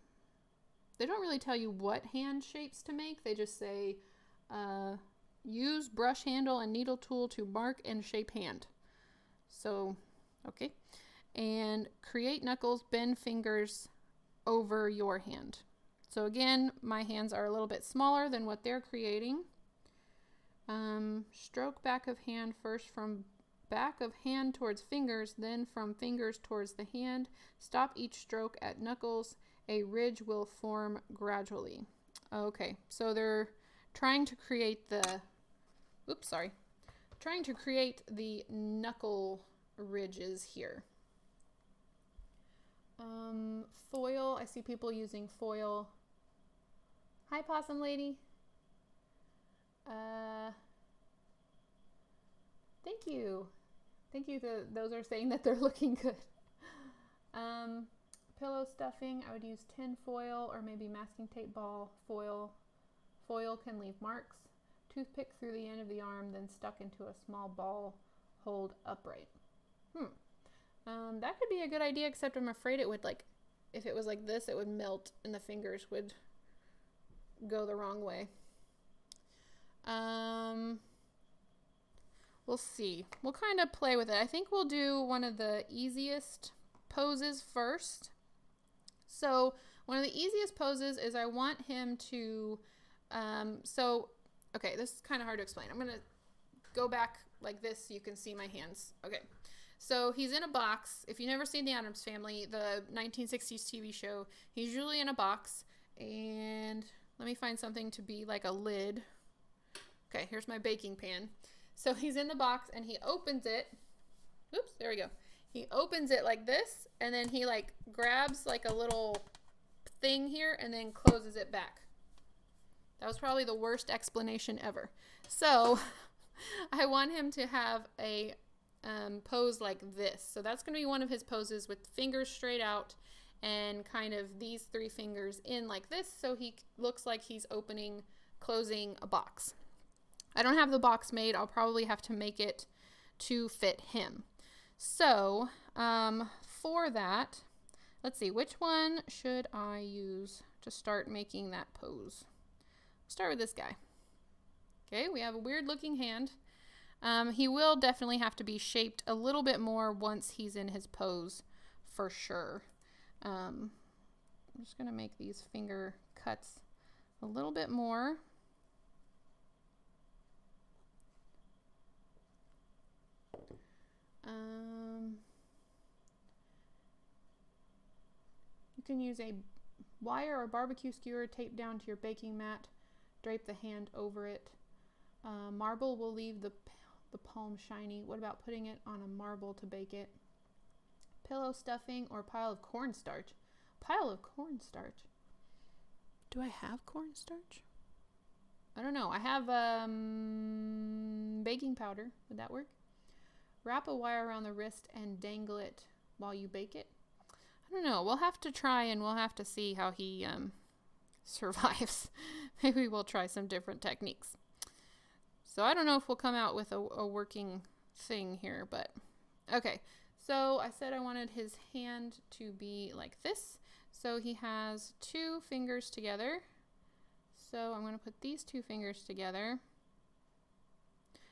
really tell you what hand shapes to make. They just say, use brush handle and needle tool to mark and shape hand. So, okay. And create knuckles, bend fingers over your hand. So again, my hands are a little bit smaller than what they're creating. Stroke back of hand first from back of hand towards fingers, then from fingers towards the hand. Stop each stroke at knuckles. A ridge will form gradually. Okay, so they're trying to create the, trying to create the knuckle ridges here. Foil, I see people using foil. Hi, Possum Lady. Thank you. Thank you. Those are saying that they're looking good. Pillow stuffing, I would use tin foil or maybe masking tape ball foil. Foil can leave marks. Toothpick through the end of the arm, then stuck into a small ball, hold upright. That could be a good idea, except I'm afraid it would, like, if it was like this, it would melt and the fingers would go the wrong way. We'll see. We'll kind of play with it. I think we'll do one of the easiest poses first. So one of the easiest poses is I want him to, so Okay, this is kind of hard to explain. I'm going to go back like this so you can see my hands. Okay, so he's in a box. If you've never seen the Addams Family, the 1960s TV show, he's usually in a box. And let me find something to be like a lid. Okay, here's my baking pan. So he's in the box and he opens it. Oops, there we go. He opens it like this, and then he like grabs like a little thing here and then closes it back. That was probably the worst explanation ever. So I want him to have a pose like this. So that's going to be one of his poses with fingers straight out and kind of these three fingers in like this. So he looks like he's opening, closing a box. I don't have the box made. I'll probably have to make it to fit him. So for that, let's see, which one should I use to start making that pose? Start with this guy. Okay, we have a weird looking hand. He will definitely have to be shaped a little bit more once he's in his pose for sure. I'm just going to make these finger cuts a little bit more. You can use a wire or barbecue skewer taped down to your baking mat. Drape the hand over it. Marble will leave the palm shiny. What about putting it on a marble to bake it? Pillow stuffing or pile of cornstarch? Pile of cornstarch? Do I have cornstarch? I don't know. I have baking powder. Would that work? Wrap a wire around the wrist and dangle it while you bake it. I don't know. We'll have to try and we'll have to see how he survives. Maybe we'll try some different techniques. So I don't know if we'll come out with a working thing here, but okay. So I said I wanted his hand to be like this. So he has two fingers together. So I'm going to put these two fingers together.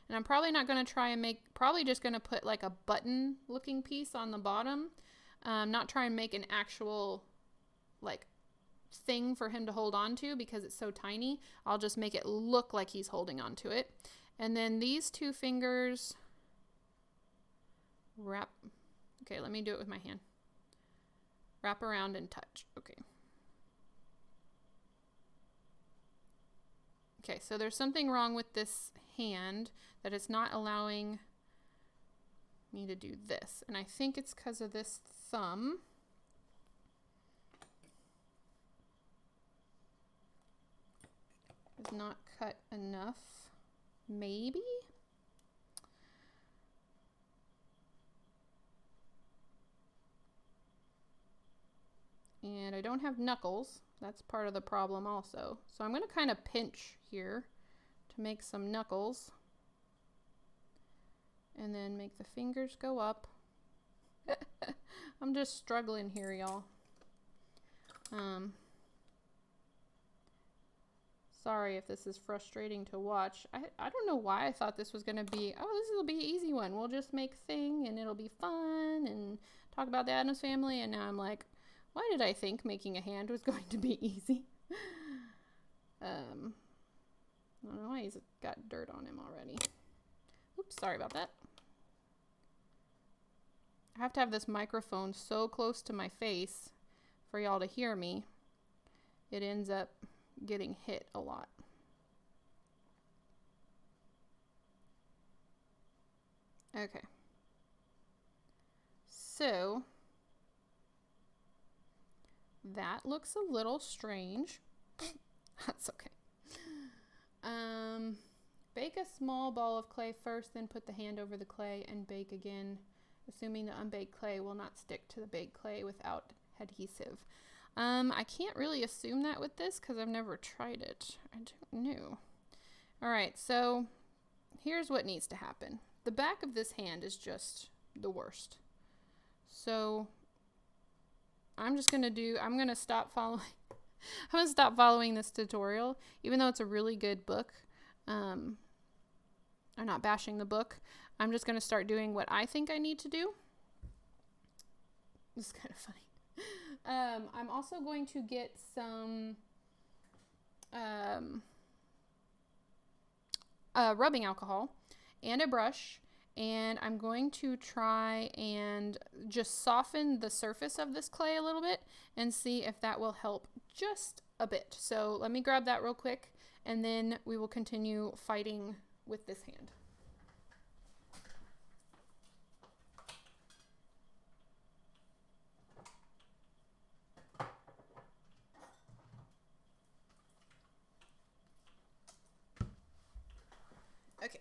And I'm probably not going to try and probably just going to put like a button looking piece on the bottom. Not try and make an actual like thing for him to hold on to because it's so tiny. I'll just make it look like he's holding on to it. And then these two fingers wrap. Okay, let me do it with my hand. Wrap around and touch. Okay. Okay, so there's something wrong with this hand that it's not allowing me to do this. And I think it's because of this thumb. It's not cut enough. Maybe? And I don't have knuckles. That's part of the problem also. So I'm going to kind of pinch here to make some knuckles. And then make the fingers go up. I'm just struggling here, y'all. Sorry if this is frustrating to watch. I don't know why I thought this was going to be, oh, this will be an easy one. We'll just make thing and it'll be fun and talk about the Addams Family. And now I'm like, why did I think making a hand was going to be easy? I don't know why he's got dirt on him already. Oops, sorry about that. I have to have this microphone so close to my face for y'all to hear me. It ends up getting hit a lot. Okay. So that looks a little strange. That's okay. Bake a small ball of clay first, then put the hand over the clay and bake again, assuming the unbaked clay will not stick to the baked clay without adhesive. I can't really assume that with this because I've never tried it. I don't know. All right, so here's what needs to happen. The back of this hand is just the worst. So I'm going to stop following. I'm going to stop following this tutorial, even though it's a really good book. I'm not bashing the book. I'm just going to start doing what I think I need to do. This is kind of funny. I'm also going to get some rubbing alcohol and a brush, and I'm going to try and just soften the surface of this clay a little bit and see if that will help just a bit. So let me grab that real quick, and then we will continue fighting with this hand. Okay.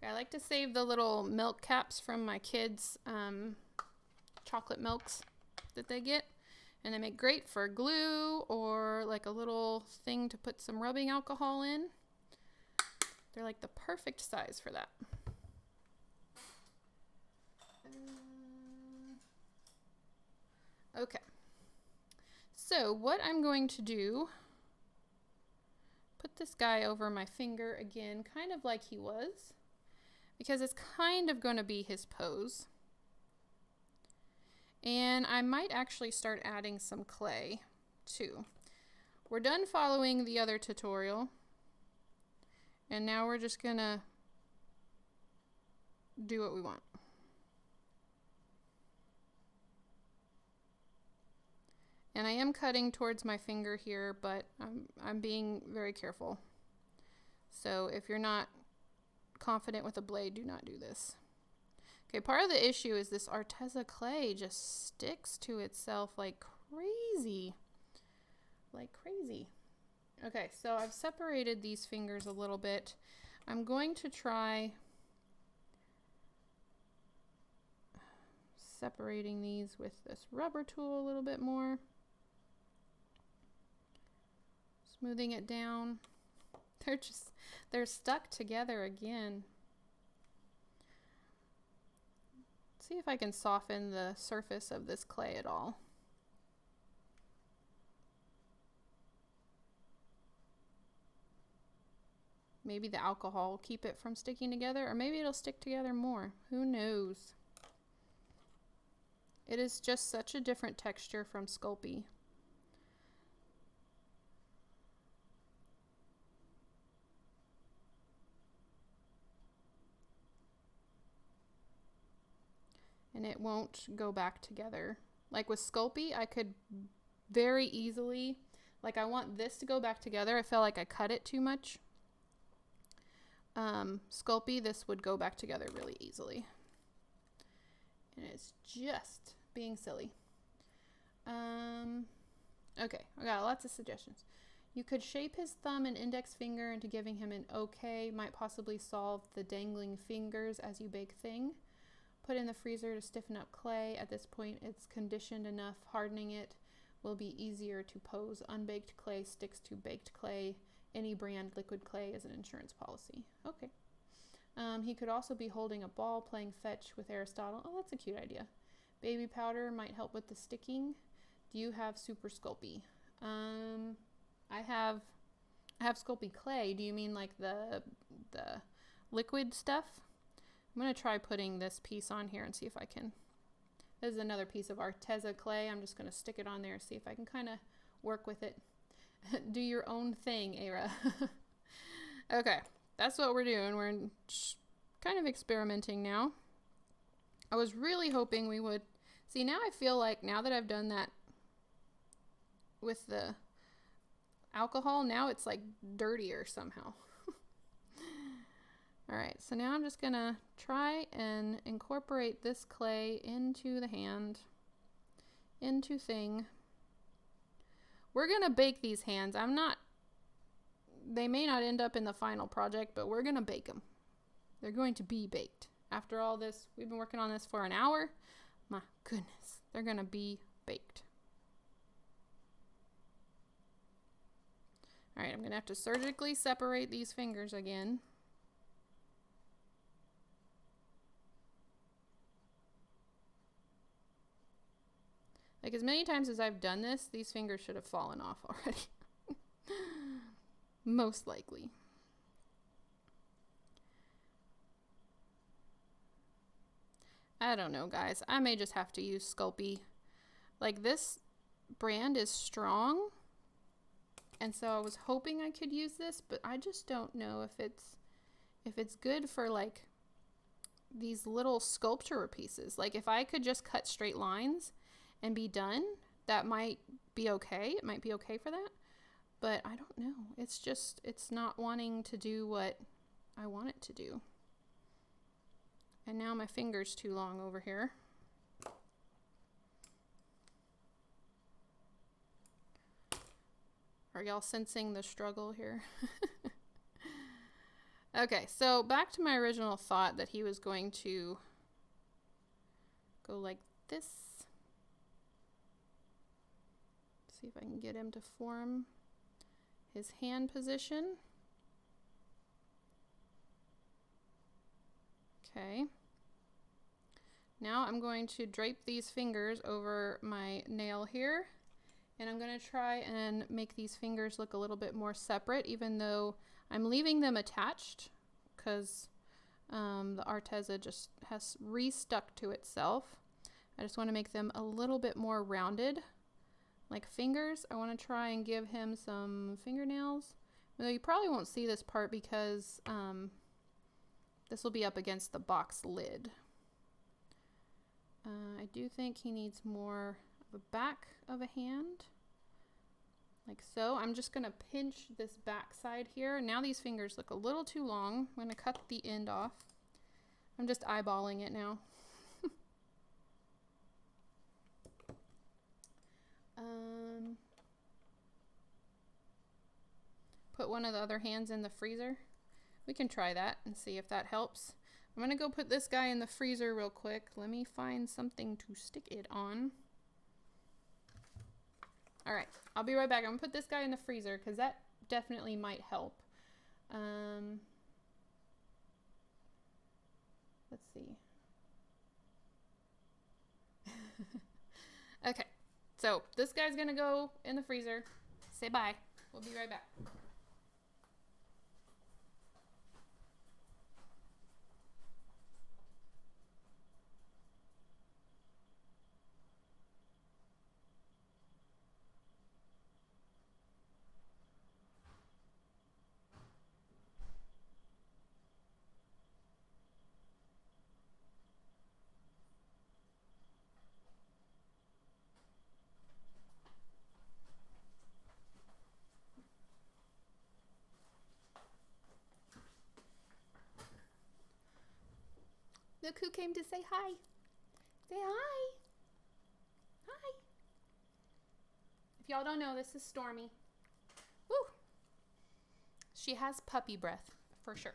I like to save the little milk caps from my kids' chocolate milks that they get, and they make great for glue or like a little thing to put some rubbing alcohol in. They're like the perfect size for that. Okay, so what I'm going to do, put this guy over my finger again, kind of like he was, because it's kind of going to be his pose. And I might actually start adding some clay too. We're done following the other tutorial, and now we're just gonna do what we want. And I am cutting towards my finger here, but I'm being very careful. So if you're not confident with a blade, do not do this. Okay, part of the issue is this Arteza clay just sticks to itself like crazy. Like crazy. Okay, so I've separated these fingers a little bit. I'm going to try separating these with this rubber tool a little bit more. Smoothing it down. They're stuck together again. See if I can soften the surface of this clay at all. Maybe the alcohol will keep it from sticking together, or maybe it'll stick together more. Who knows? It is just such a different texture from Sculpey. And it won't go back together. Like with Sculpey, I could very easily, like I want this to go back together. I felt like I cut it too much. Sculpey, this would go back together really easily. And it's just being silly. Okay, I got lots of suggestions. You could shape his thumb and index finger into giving him an okay, might possibly solve the dangling fingers as you bake thing. Put in the freezer to stiffen up clay. At this point, it's conditioned enough. Hardening it will be easier to pose. Unbaked clay sticks to baked clay. Any brand liquid clay is an insurance policy. Okay. He could also be holding a ball, playing fetch with Aristotle. Oh, that's a cute idea. Baby powder might help with the sticking. Do you have Super Sculpey? I have Sculpey clay. Do you mean like the liquid stuff? I'm going to try putting this piece on here and see if I can. This is another piece of Arteza clay. I'm just going to stick it on there and see if I can kind of work with it. Do your own thing, Ara. Okay, that's what we're doing. We're kind of experimenting now. I was really hoping we would. See, now I feel like now that I've done that with the alcohol, now it's like dirtier somehow. All right, so now I'm just gonna try and incorporate this clay into the hand, into thing. We're gonna bake these hands. They may not end up in the final project, but we're gonna bake them. They're going to be baked. After all this, we've been working on this for an hour. My goodness, they're gonna be baked. All right, I'm gonna have to surgically separate these fingers again. Like as many times as I've done this, these fingers should have fallen off already. Most likely. I don't know, guys. I may just have to use Sculpey. Like this brand is strong. And so I was hoping I could use this, but I just don't know if it's good for like these little sculpture pieces. Like if I could just cut straight lines and be done, that might be okay. It might be okay for that. But I don't know. It's not wanting to do what I want it to do. And now my finger's too long over here. Are y'all sensing the struggle here? Okay, so back to my original thought that he was going to go like this. See if I can get him to form his hand position. Okay. Now I'm going to drape these fingers over my nail here. And I'm going to try and make these fingers look a little bit more separate, even though I'm leaving them attached because the Arteza just has re-stuck to itself. I just want to make them a little bit more rounded, like fingers. I want to try and give him some fingernails. Although you probably won't see this part because this will be up against the box lid. I do think he needs more of a back of a hand, like so. I'm just going to pinch this back side here. Now these fingers look a little too long. I'm going to cut the end off. I'm just eyeballing it now. Put one of the other hands in the freezer. We can try that and see if that helps. I'm going to go put this guy in the freezer real quick. Let me find something to stick it on. All right, I'll be right back. I'm going to put this guy in the freezer because that definitely might help. Let's see. Okay, so this guy's going to go in the freezer. Say bye. We'll be right back. Look who came to say hi. Say hi. Hi. If y'all don't know, this is Stormy. Woo. She has puppy breath, for sure.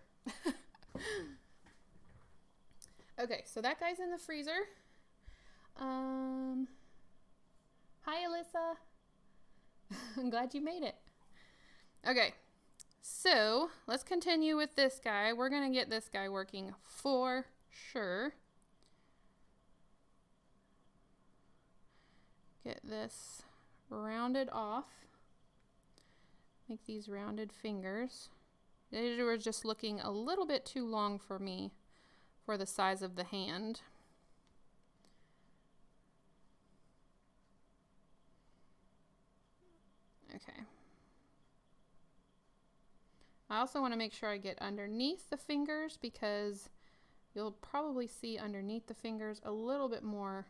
Okay, so that guy's in the freezer. Hi, Alyssa. I'm glad you made it. Okay, so let's continue with this guy. We're going to get this guy working for sure. Get this rounded off. Make these rounded fingers. They were just looking a little bit too long for me for the size of the hand. Okay. I also want to make sure I get underneath the fingers because you'll probably see underneath the fingers a little bit more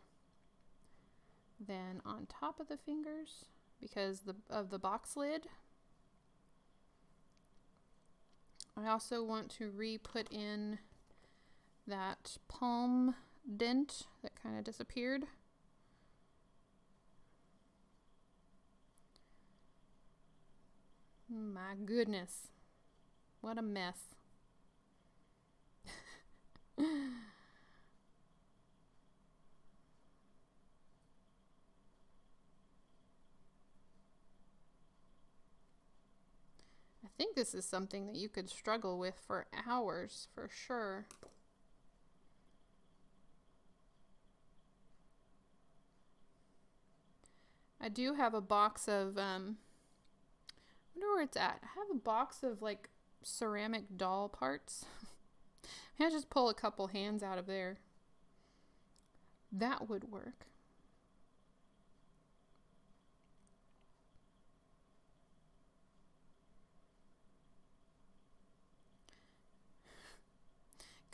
than on top of the fingers because of the box lid. I also want to re-put in that palm dent that kind of disappeared. My goodness, what a mess. I think this is something that you could struggle with for hours, for sure. I do have a box of, I wonder where it's at. I have a box of like ceramic doll parts. I just pull a couple hands out of there. That would work.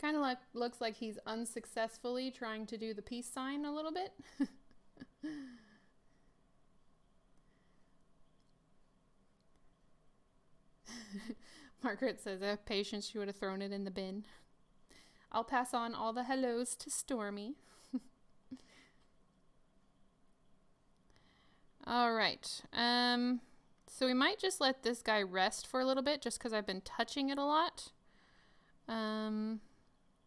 Kind of like looks like he's unsuccessfully trying to do the peace sign a little bit. Margaret says, if patience, she would have thrown it in the bin. I'll pass on all the hellos to Stormy. All right. So we might just let this guy rest for a little bit just because I've been touching it a lot.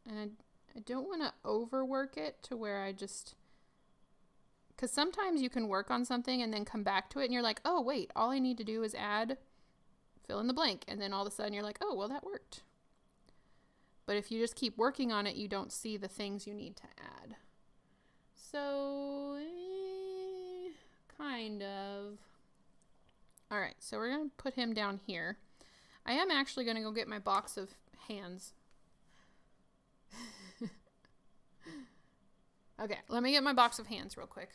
And I don't want to overwork it to where I just... Because sometimes you can work on something and then come back to it and you're like, oh, wait, all I need to do is add fill in the blank. And then all of a sudden you're like, oh, well, that worked. But if you just keep working on it, you don't see the things you need to add. So, kind of. All right, so we're going to put him down here. I am actually going to go get my box of hands. Okay, let me get my box of hands real quick.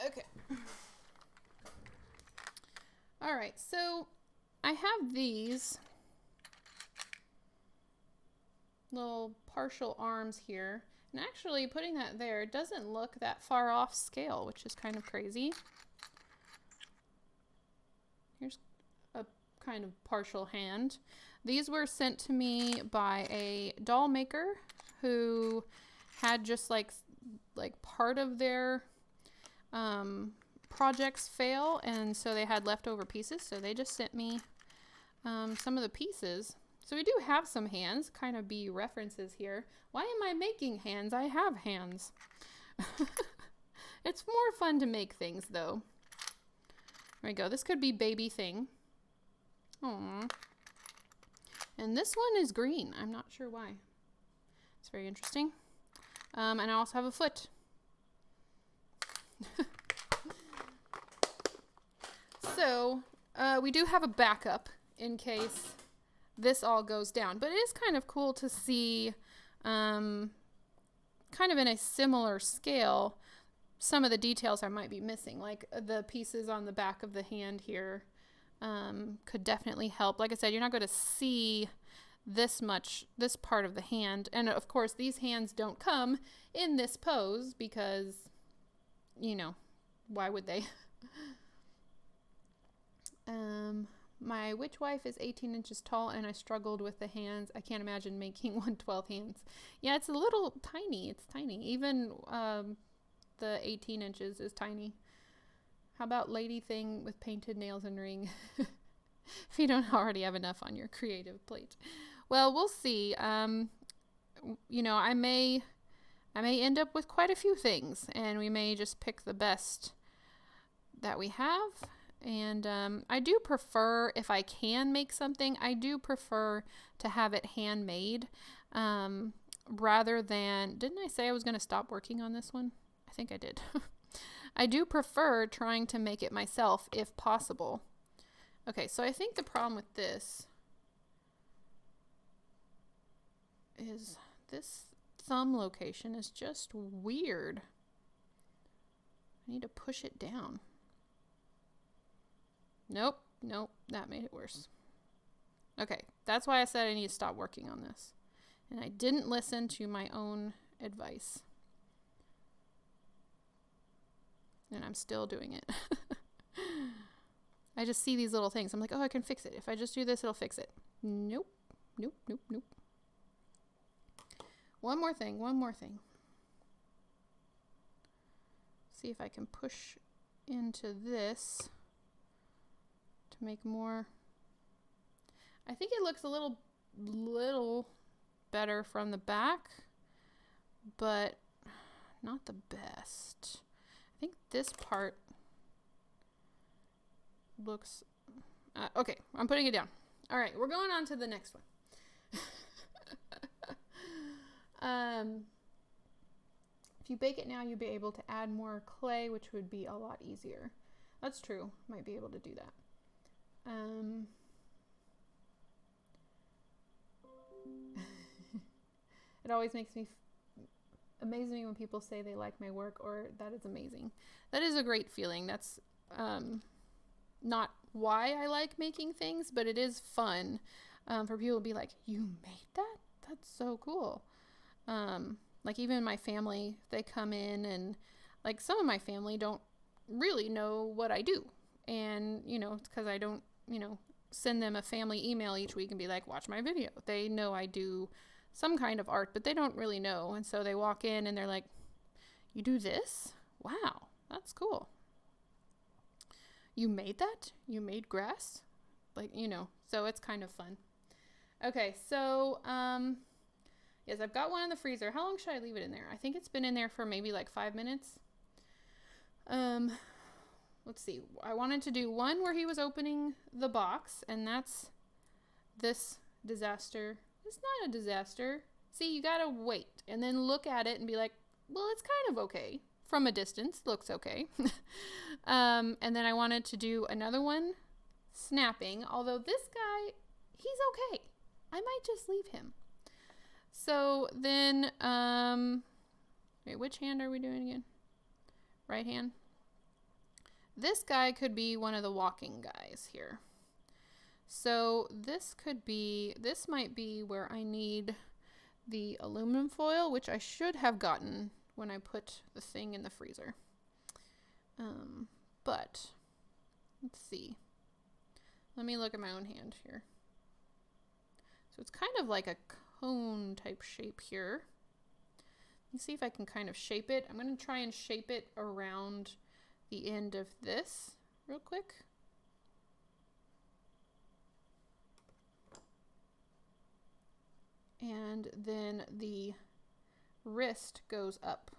Okay. All right, so I have these little partial arms here, and actually putting that there doesn't look that far off scale, which is kind of crazy. Here's a kind of partial hand. These were sent to me by a doll maker who had just like part of their projects fail, and so they had leftover pieces, so they just sent me some of the pieces. So we do have some hands, kind of be references here. Why am I making hands? I have hands. It's more fun to make things though. There we go. This could be baby thing. Aww. And this one is green. I'm not sure why. It's very interesting. And I also have a foot. So we do have a backup in case this all goes down, but it is kind of cool to see kind of in a similar scale some of the details I might be missing, like the pieces on the back of the hand here could definitely help. Like I said, you're not going to see this part of the hand, and of course these hands don't come in this pose because, you know, why would they? My witch wife is 18 inches tall and I struggled with the hands. I can't imagine making 1/12 hands. Yeah, it's a little tiny. It's tiny. Even the 18 inches is tiny. How about lady thing with painted nails and ring? If you don't already have enough on your creative plate. Well, we'll see. You know, I may end up with quite a few things, and we may just pick the best that we have. And I do prefer, if I can make something, I do prefer to have it handmade rather than, didn't I say I was going to stop working on this one? I think I did. I do prefer trying to make it myself if possible. Okay, so I think the problem with this is this thumb location is just weird. I need to push it down. Nope, that made it worse. Okay, that's why I said I need to stop working on this. And I didn't listen to my own advice. And I'm still doing it. I just see these little things. I'm like, oh, I can fix it. If I just do this, it'll fix it. Nope. One more thing. See if I can push into this to make more. I think it looks a little better from the back, but not the best. I think this part looks okay. I'm putting it down. All right, we're going on to the next one. If you bake it now, you'll be able to add more clay, which would be a lot easier. That's true. Might be able to do that. It always makes me amazes me when people say they like my work, or that is amazing. That is a great feeling. That's not why I like making things, but it is fun for people to be like, you made that? That's so cool. Like even my family, they come in and like some of my family don't really know what I do. And, you know, it's because I don't, you know, send them a family email each week and be like, watch my video. They know I do some kind of art, but they don't really know. And so they walk in and they're like, you do this? Wow, that's cool. You made that? You made grass? Like, you know, so it's kind of fun. Okay, so, yes, I've got one in the freezer. How long should I leave it in there? I think it's been in there for maybe like 5 minutes. Let's see. I wanted to do one where he was opening the box, and that's this disaster. It's not a disaster. See, you gotta wait and then look at it and be like, well, it's kind of okay. From a distance, looks okay. And then I wanted to do another one, snapping, although this guy, he's okay. I might just leave him. So then, wait, which hand are we doing again? Right hand. This guy could be one of the walking guys here. So this might be where I need the aluminum foil, which I should have gotten when I put the thing in the freezer. But let's see. Let me look at my own hand here. So it's kind of like a cone type shape here. Let me see if I can kind of shape it. I'm going to try and shape it around the end of this real quick. And then the wrist goes up.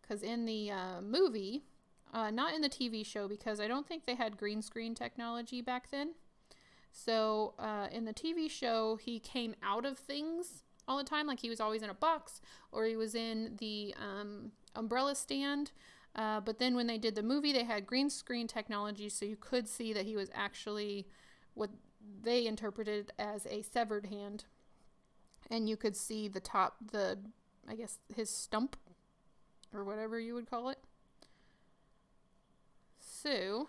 Because in the movie, not in the TV show, because I don't think they had green screen technology back then. So in the TV show, he came out of things all the time. Like he was always in a box, or he was in the umbrella stand. But then when they did the movie, they had green screen technology, so you could see that he was actually what they interpreted as a severed hand. And you could see the top, I guess, his stump, or whatever you would call it. So,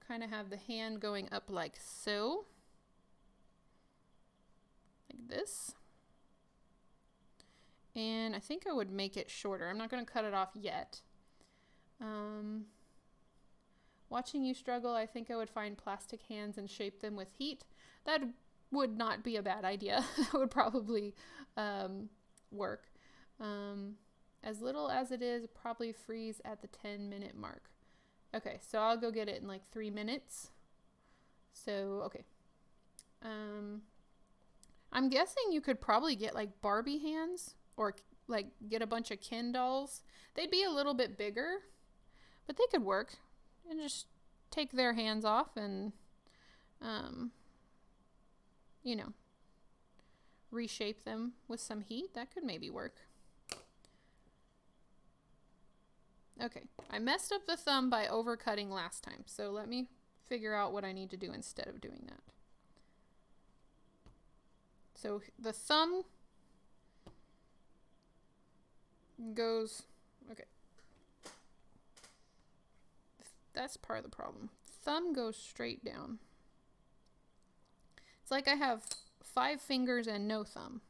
kind of have the hand going up like so. Like this. And I think I would make it shorter. I'm not going to cut it off yet. Watching you struggle, I think I would find plastic hands and shape them with heat. That would not be a bad idea. That would probably work. As little as it is, probably freeze at the 10-minute mark. Okay, so I'll go get it in like 3 minutes. So, okay. I'm guessing you could probably get like Barbie hands, or like get a bunch of Ken dolls. They'd be a little bit bigger, but they could work. And just take their hands off and, you know, reshape them with some heat. That could maybe work. Okay, I messed up the thumb by overcutting last time, so let me figure out what I need to do instead of doing that. So the thumb goes, okay. That's part of the problem. Thumb goes straight down. It's like I have 5 fingers and no thumb.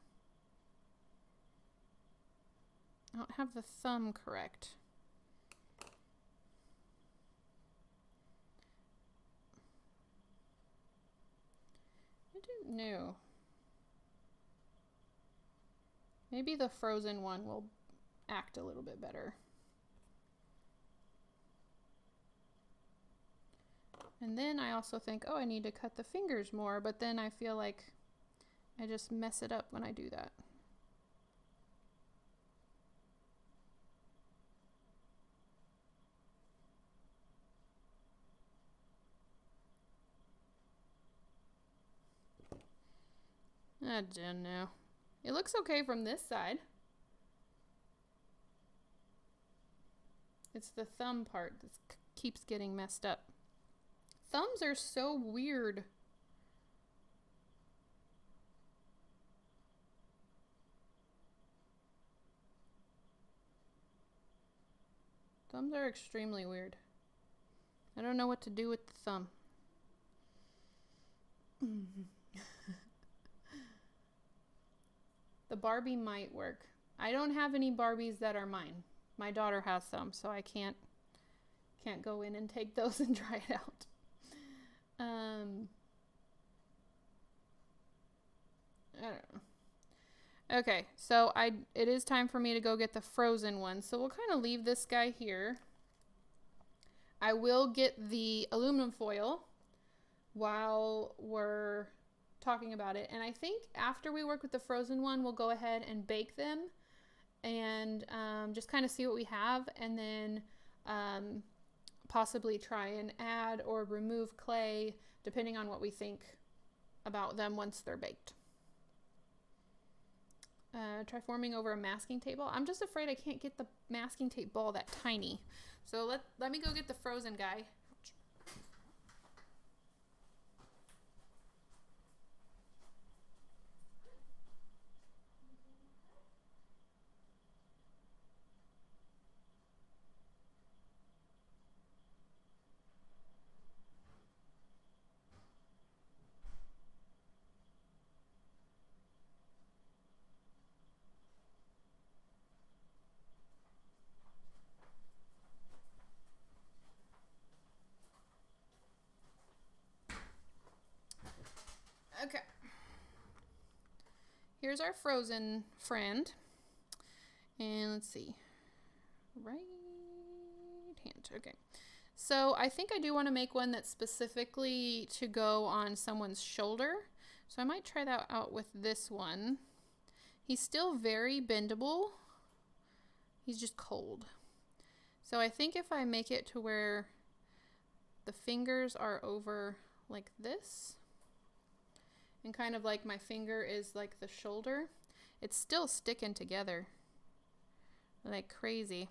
I don't have the thumb correct. I don't know. Maybe the frozen one will act a little bit better. And then I also think, oh, I need to cut the fingers more, but then I feel like I just mess it up when I do that. I don't know. It looks okay from this side. It's the thumb part that keeps getting messed up. Thumbs are so weird. Thumbs are extremely weird. I don't know what to do with the thumb. The Barbie might work. I don't have any Barbies that are mine. My daughter has some, so I can't go in and take those and try it out. I don't know. Okay, so it is time for me to go get the frozen one. So we'll kind of leave this guy here. I will get the aluminum foil while we're talking about it. And I think after we work with the frozen one, we'll go ahead and bake them and just kind of see what we have, and then possibly try and add or remove clay depending on what we think about them once they're baked. Try forming over a masking tape ball. I'm just afraid I can't get the masking tape ball that tiny. So let me go get the frozen guy. Okay. Here's our frozen friend. And let's see. Right hand. Okay. So I think I do want to make one that's specifically to go on someone's shoulder. So I might try that out with this one. He's still very bendable. He's just cold. So I think if I make it to where the fingers are over like this, and kind of like my finger is like the shoulder, it's still sticking together like crazy.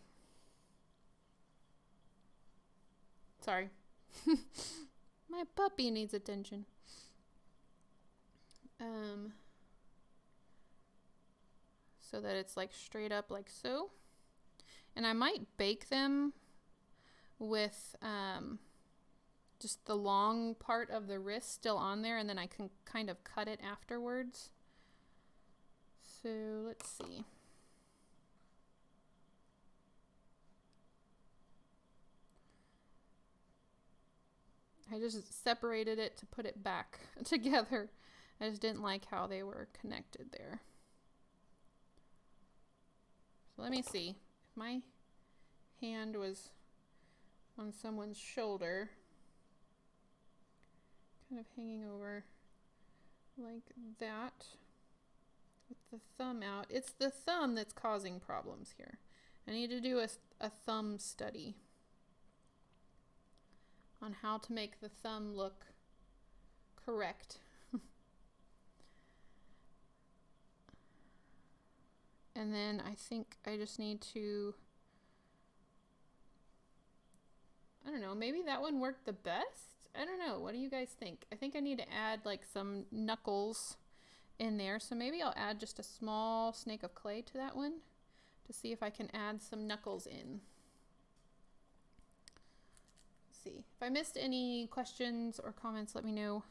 Sorry. My puppy needs attention. So that it's like straight up like so. And I might bake them with just the long part of the wrist still on there, and then I can kind of cut it afterwards. So let's see. I just separated it to put it back together. I just didn't like how they were connected there. So let me see. If my hand was on someone's shoulder, kind of hanging over like that with the thumb out. It's the thumb that's causing problems here. I need to do a thumb study on how to make the thumb look correct. And then I think I just need to, I don't know, maybe that one worked the best? I don't know. What do you guys think? I think I need to add like some knuckles in there. So maybe I'll add just a small snake of clay to that one to see if I can add some knuckles in. Let's see. If I missed any questions or comments, let me know.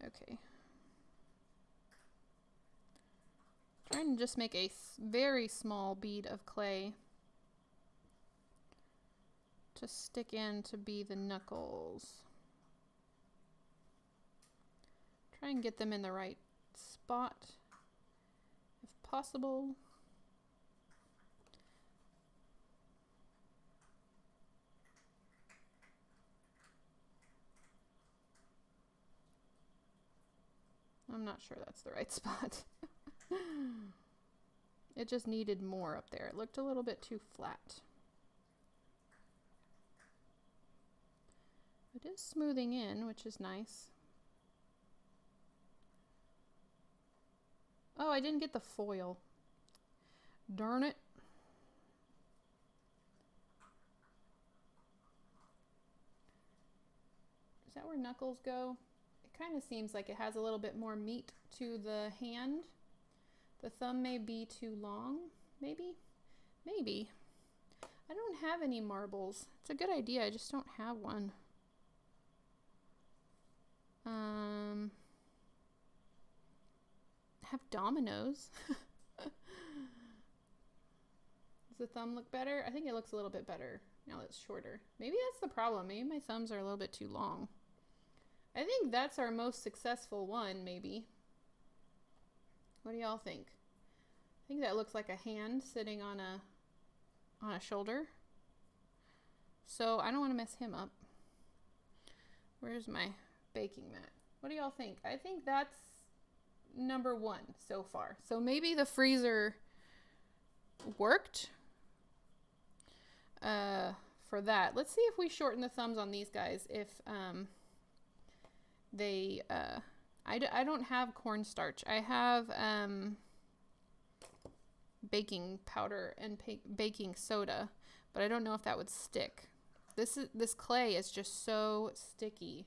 Okay. Trying to just make a very small bead of clay to stick in to be the knuckles. Try and get them in the right spot if possible. I'm not sure that's the right spot. It just needed more up there. It looked a little bit too flat. It is smoothing in, which is nice. Oh, I didn't get the foil. Darn it. Is that where knuckles go? It kind of seems like it has a little bit more meat to the hand. The thumb may be too long, maybe? Maybe. I don't have any marbles. It's a good idea, I just don't have one. Have dominoes. Does the thumb look better? I think it looks a little bit better now that it's shorter. Maybe that's the problem. Maybe my thumbs are a little bit too long. I think that's our most successful one, maybe. What do y'all think? I think that looks like a hand sitting on a shoulder. So I don't want to mess him up. Where's my baking mat? What do y'all think? I think that's number 1 so far. So maybe the freezer worked for that. Let's see if we shorten the thumbs on these guys. If I don't have cornstarch. I have baking powder and baking soda, but I don't know if that would stick. This clay is just so sticky.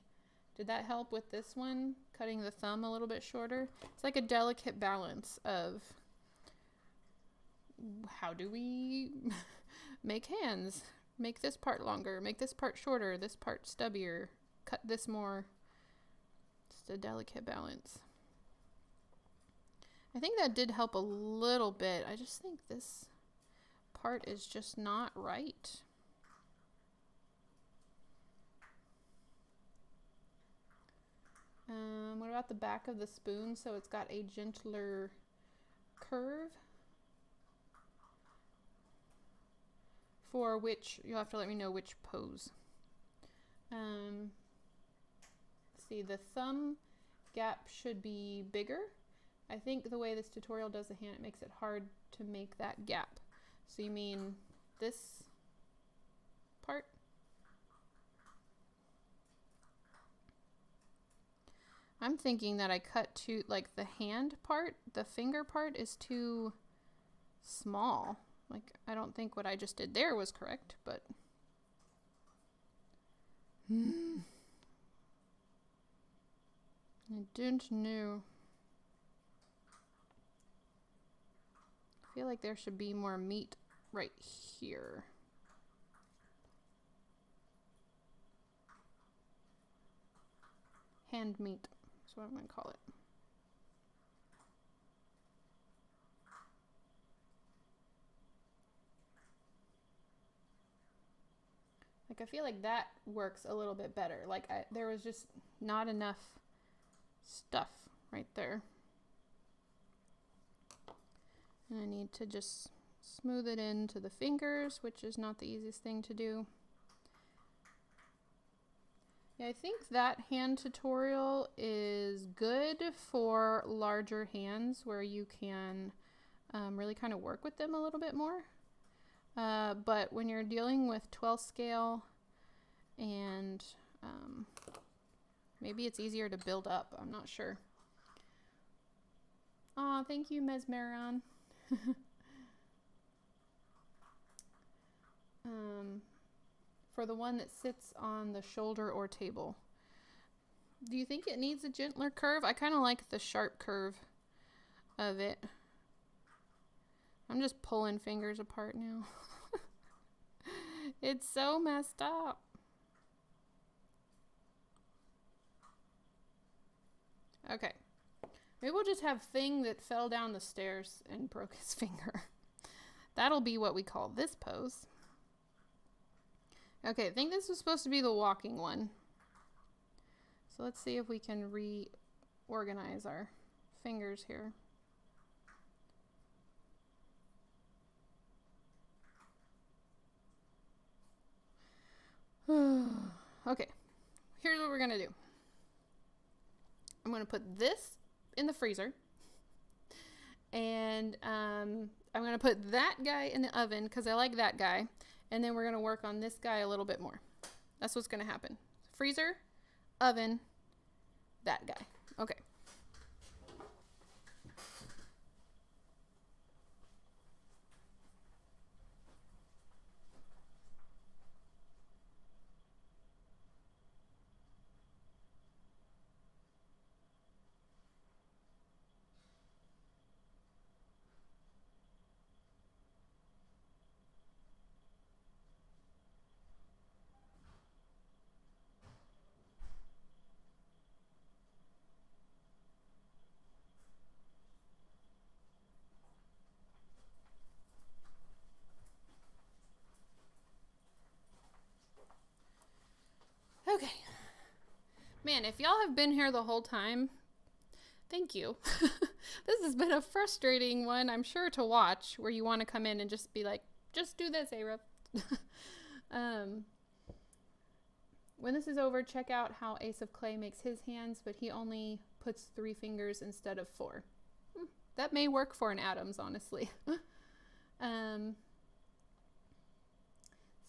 Did that help with this one? Cutting the thumb a little bit shorter? It's like a delicate balance of how do we make hands? Make this part longer, make this part shorter, this part stubbier, cut this more. Just a delicate balance. I think that did help a little bit. I just think this part is just not right. What about the back of the spoon? So it's got a gentler curve. For which, you'll have to let me know which pose. See, the thumb gap should be bigger. I think the way this tutorial does the hand, it makes it hard to make that gap. So you mean this part? I'm thinking that I cut too, like the hand part, the finger part is too small. Like, I don't think what I just did there was correct, but I didn't know. I feel like there should be more meat right here. Hand meat. That's what I'm going to call it. Like, I feel like that works a little bit better. Like, there was just not enough stuff right there. And I need to just smooth it into the fingers, which is not the easiest thing to do. Yeah, I think that hand tutorial is good for larger hands where you can really kind of work with them a little bit more. But when you're dealing with 12 scale and maybe it's easier to build up, I'm not sure. Aw, thank you, Mesmeron. For the one that sits on the shoulder or table. Do you think it needs a gentler curve? I kind of like the sharp curve of it. I'm just pulling fingers apart now. It's so messed up. Okay. Maybe we'll just have Thing that fell down the stairs and broke his finger. That'll be what we call this pose. Okay, I think this was supposed to be the walking one. So let's see if we can reorganize our fingers here. Okay, here's what we're gonna do. I'm gonna put this in the freezer, and I'm gonna put that guy in the oven because I like that guy, and then we're gonna work on this guy a little bit more. That's what's gonna happen. Freezer, oven, that guy. Okay. Man, if y'all have been here the whole time, thank you. This has been a frustrating one, I'm sure, to watch, where you want to come in and just be like, just do this, Arab. When this is over, check out how Ace of Clay makes his hands, but he only puts 3 fingers instead of 4. That may work for an Addams, honestly.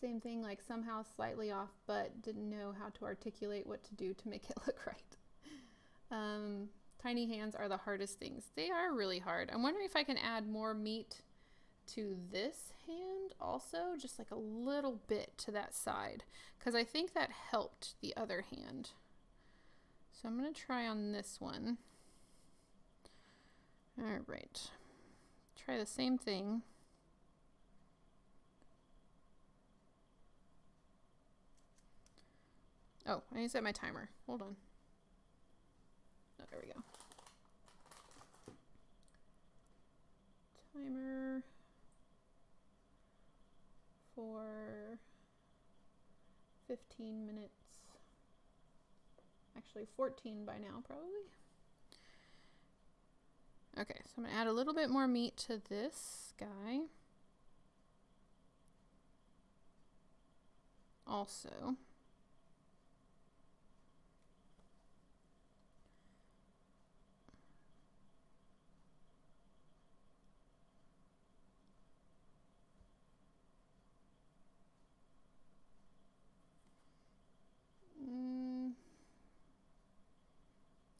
Same thing, like somehow slightly off, but didn't know how to articulate what to do to make it look right. Tiny hands are the hardest things. They are really hard. I'm wondering if I can add more meat to this hand also, just like a little bit to that side, because I think that helped the other hand. So I'm going to try on this one. All right. Try the same thing. Oh, I need to set my timer. Hold on. Oh, there we go. Timer for 15 minutes. Actually 14 by now, probably. Okay, so I'm going to add a little bit more meat to this guy. Also.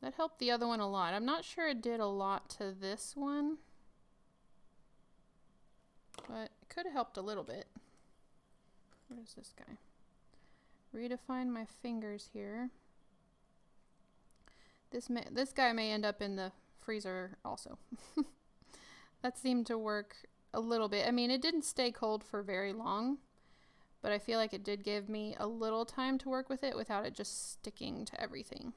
That helped the other one a lot. I'm not sure it did a lot to this one, but it could have helped a little bit. Where's this guy? Redefine my fingers here. This guy may end up in the freezer also. That seemed to work a little bit. I mean, it didn't stay cold for very long, but I feel like it did give me a little time to work with it without it just sticking to everything.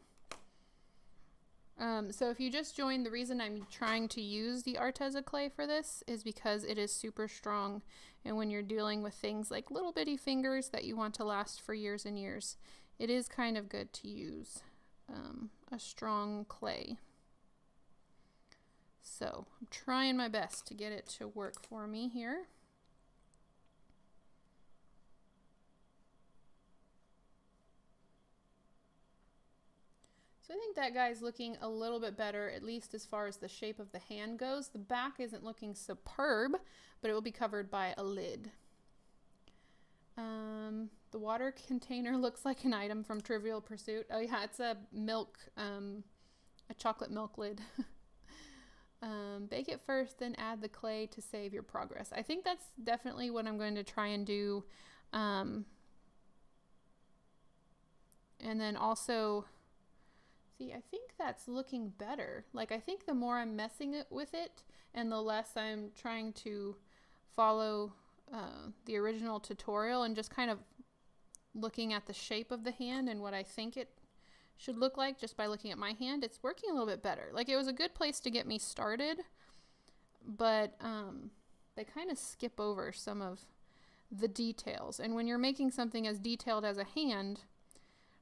So if you just joined, the reason I'm trying to use the Arteza clay for this is because it is super strong, and when you're dealing with things like little bitty fingers that you want to last for years and years, it is kind of good to use a strong clay. So I'm trying my best to get it to work for me here. So I think that guy's looking a little bit better, at least as far as the shape of the hand goes. The back isn't looking superb, but it will be covered by a lid. The water container looks like an item from Trivial Pursuit. Oh yeah, it's a milk, a chocolate milk lid. Bake it first, then add the clay to save your progress. I think that's definitely what I'm going to try and do. And then also... See, I think that's looking better. Like, I think the more I'm messing with it and the less I'm trying to follow the original tutorial and just kind of looking at the shape of the hand and what I think it should look like just by looking at my hand, it's working a little bit better. Like, it was a good place to get me started, but they kind of skip over some of the details. And when you're making something as detailed as a hand,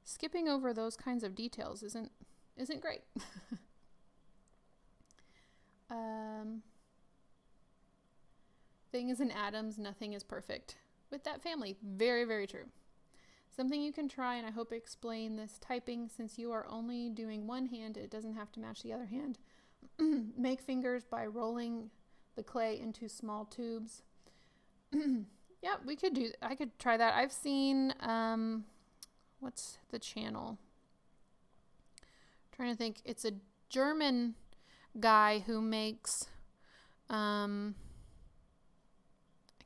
skipping over those kinds of details isn't great. Thing is in Addams, nothing is perfect. With that family, very, very true. Something you can try, and I hope I explain this typing, since you are only doing one hand, it doesn't have to match the other hand. Make fingers by rolling the clay into small tubes. Yeah, I could try that. I've seen, what's the channel? I'm trying to think. It's a German guy who makes, I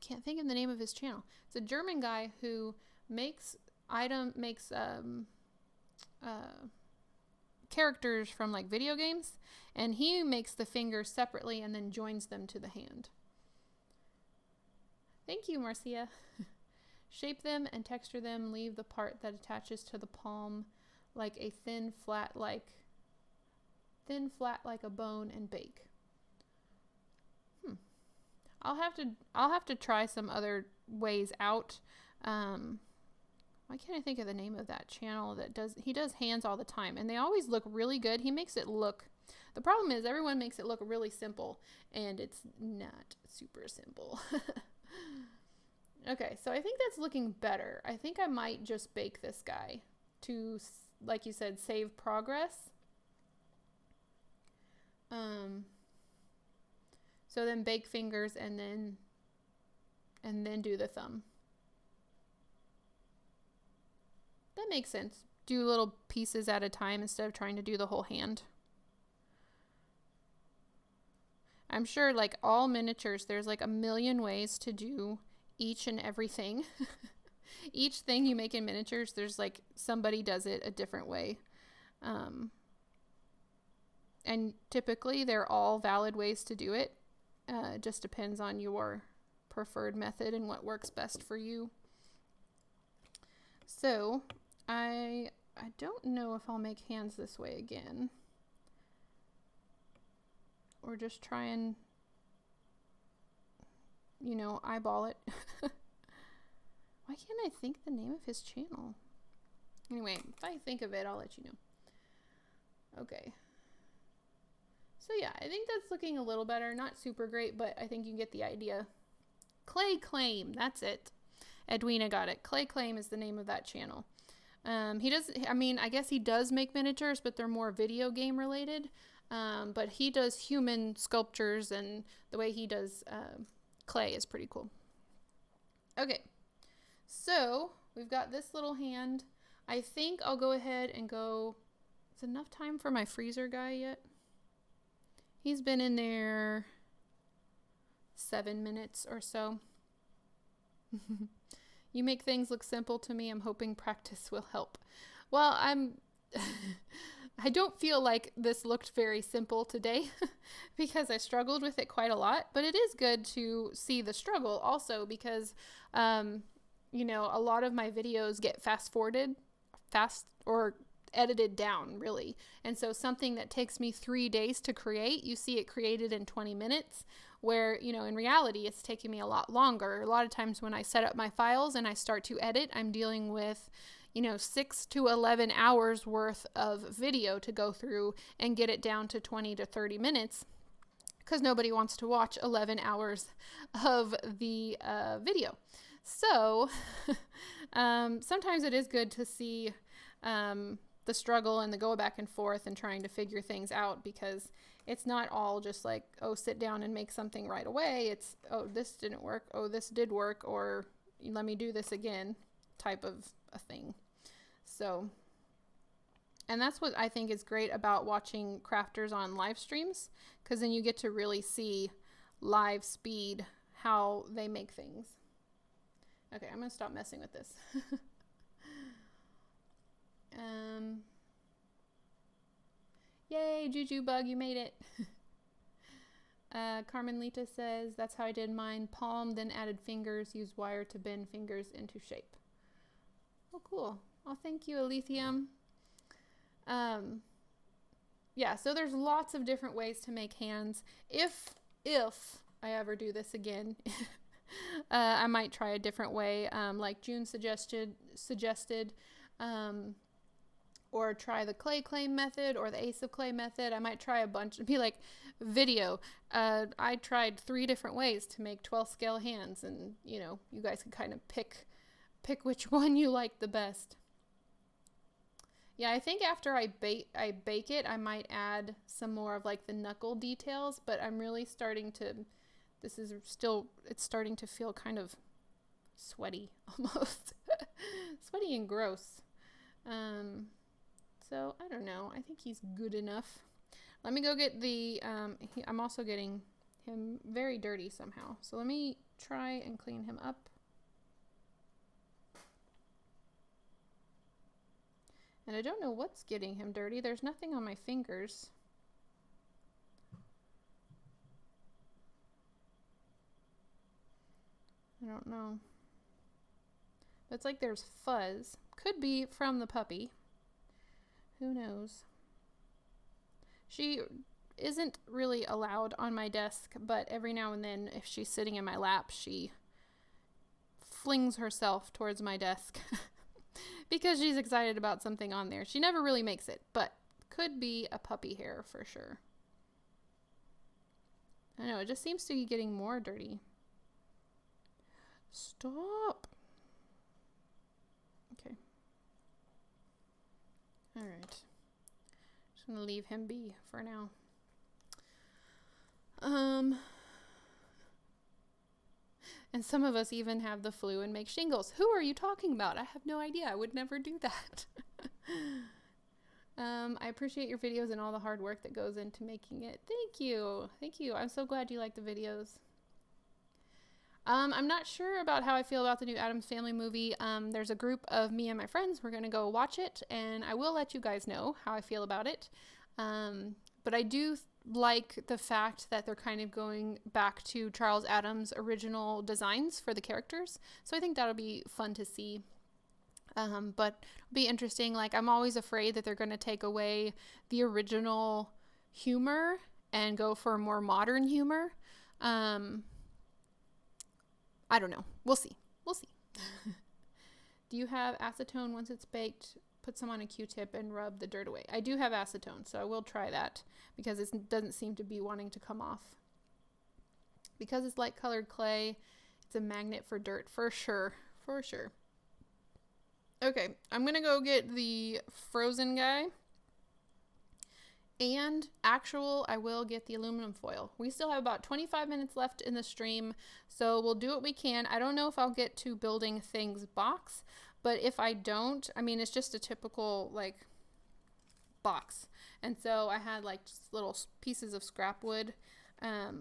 can't think of the name of his channel. It's a German guy who makes characters from like video games, and he makes the fingers separately and then joins them to the hand. Thank you, Marcia. Shape them and texture them. Leave the part that attaches to the palm like a thin flat like a bone, and bake. I'll have to try some other ways out why can't I think of the name of that channel that he does hands all the time, and they always look really good. He makes it look, the problem is everyone makes it look really simple, and it's not super simple. Okay, so I think that's looking better. I think I might just bake this guy to, like you said, save progress. So then bake fingers and then do the thumb. That makes sense. Do little pieces at a time instead of trying to do the whole hand. I'm sure like all miniatures, there's like a million ways to do each and everything. Each thing you make in miniatures, there's like somebody does it a different way. And typically they're all valid ways to do it. It just depends on your preferred method and what works best for you. So I don't know if I'll make hands this way again, or just try and, you know, eyeball it. Why can't I think the name of his channel? Anyway, if I think of it, I'll let you know. Okay. So yeah, I think that's looking a little better. Not super great, but I think you get the idea. Clay Claim, that's it. Edwina got it. Clay Claim is the name of that channel. He does, I mean, I guess he does make miniatures, but they're more video game related. But he does human sculptures, and the way he does clay is pretty cool. Okay, so we've got this little hand. I think I'll go ahead and go, is enough time for my freezer guy yet? He's been in there 7 minutes or so. You make things look simple to me. I'm hoping practice will help. Well, I don't feel like this looked very simple today because I struggled with it quite a lot, but it is good to see the struggle also because, you know, a lot of my videos get or edited down really. And so something that takes me 3 days to create, you see it created in 20 minutes. Where, you know, in reality, it's taking me a lot longer. A lot of times when I set up my files and I start to edit, I'm dealing with, you know, 6 to 11 hours worth of video to go through and get it down to 20 to 30 minutes because nobody wants to watch 11 hours of the video. So sometimes it is good to see the struggle and the go back and forth and trying to figure things out, because it's not all just like, oh, sit down and make something right away. It's, oh, this didn't work. Oh, this did work. Or let me do this again type of a thing. So, and that's what I think is great about watching crafters on live streams, because then you get to really see live speed how they make things. Okay, I'm going to stop messing with this. Yay, Juju Bug, you made it. Carmen Lita says, that's how I did mine. Palm, then added fingers, used wire to bend fingers into shape. Oh, cool. Oh, thank you, Alithium. Yeah, so there's lots of different ways to make hands. If I ever do this again, I might try a different way, like June suggested, or try the clay claim method or the ace of clay method. I might try a bunch and be like, video. I tried 3 different ways to make 12 scale hands, and you know, you guys can kind of pick which one you like the best. Yeah, I think after I bake it, I might add some more of like the knuckle details, but I'm really starting to, it's starting to feel kind of sweaty almost. Sweaty and gross. So I don't know. I think he's good enough. Let me go get the, I'm also getting him very dirty somehow. So let me try and clean him up. And I don't know what's getting him dirty. There's nothing on my fingers. I don't know. It's like there's fuzz. Could be from the puppy. Who knows? She isn't really allowed on my desk, but every now and then, if she's sitting in my lap, she flings herself towards my desk. because she's excited about something on there. She never really makes it, but could be a puppy hair for sure. I know, it just seems to be getting more dirty. Stop. Okay. All right. Just gonna leave him be for now. And some of us even have the flu and make shingles. Who are you talking about? I have no idea. I would never do that. I appreciate your videos and all the hard work that goes into making it. Thank you. Thank you. I'm so glad you like the videos. I'm not sure about how I feel about the new Addams Family movie. There's a group of me and my friends. We're going to go watch it, and I will let you guys know how I feel about it. But I do like the fact that they're kind of going back to Charles Addams' original designs for the characters. So I think that'll be fun to see. But it'll be interesting. Like, I'm always afraid that they're going to take away the original humor and go for more modern humor. I don't know. We'll see. We'll see. Do you have acetone once it's baked? Put some on a Q-tip and rub the dirt away. I do have acetone, so I will try that because it doesn't seem to be wanting to come off. Because it's light colored clay, it's a magnet for dirt, for sure. For sure. Okay, I'm going to go get the frozen guy. And I will get the aluminum foil. We still have about 25 minutes left in the stream, so we'll do what we can. I don't know if I'll get to building things box, but if I don't, I mean, it's just a typical, like, box. And so I had, like, just little pieces of scrap wood that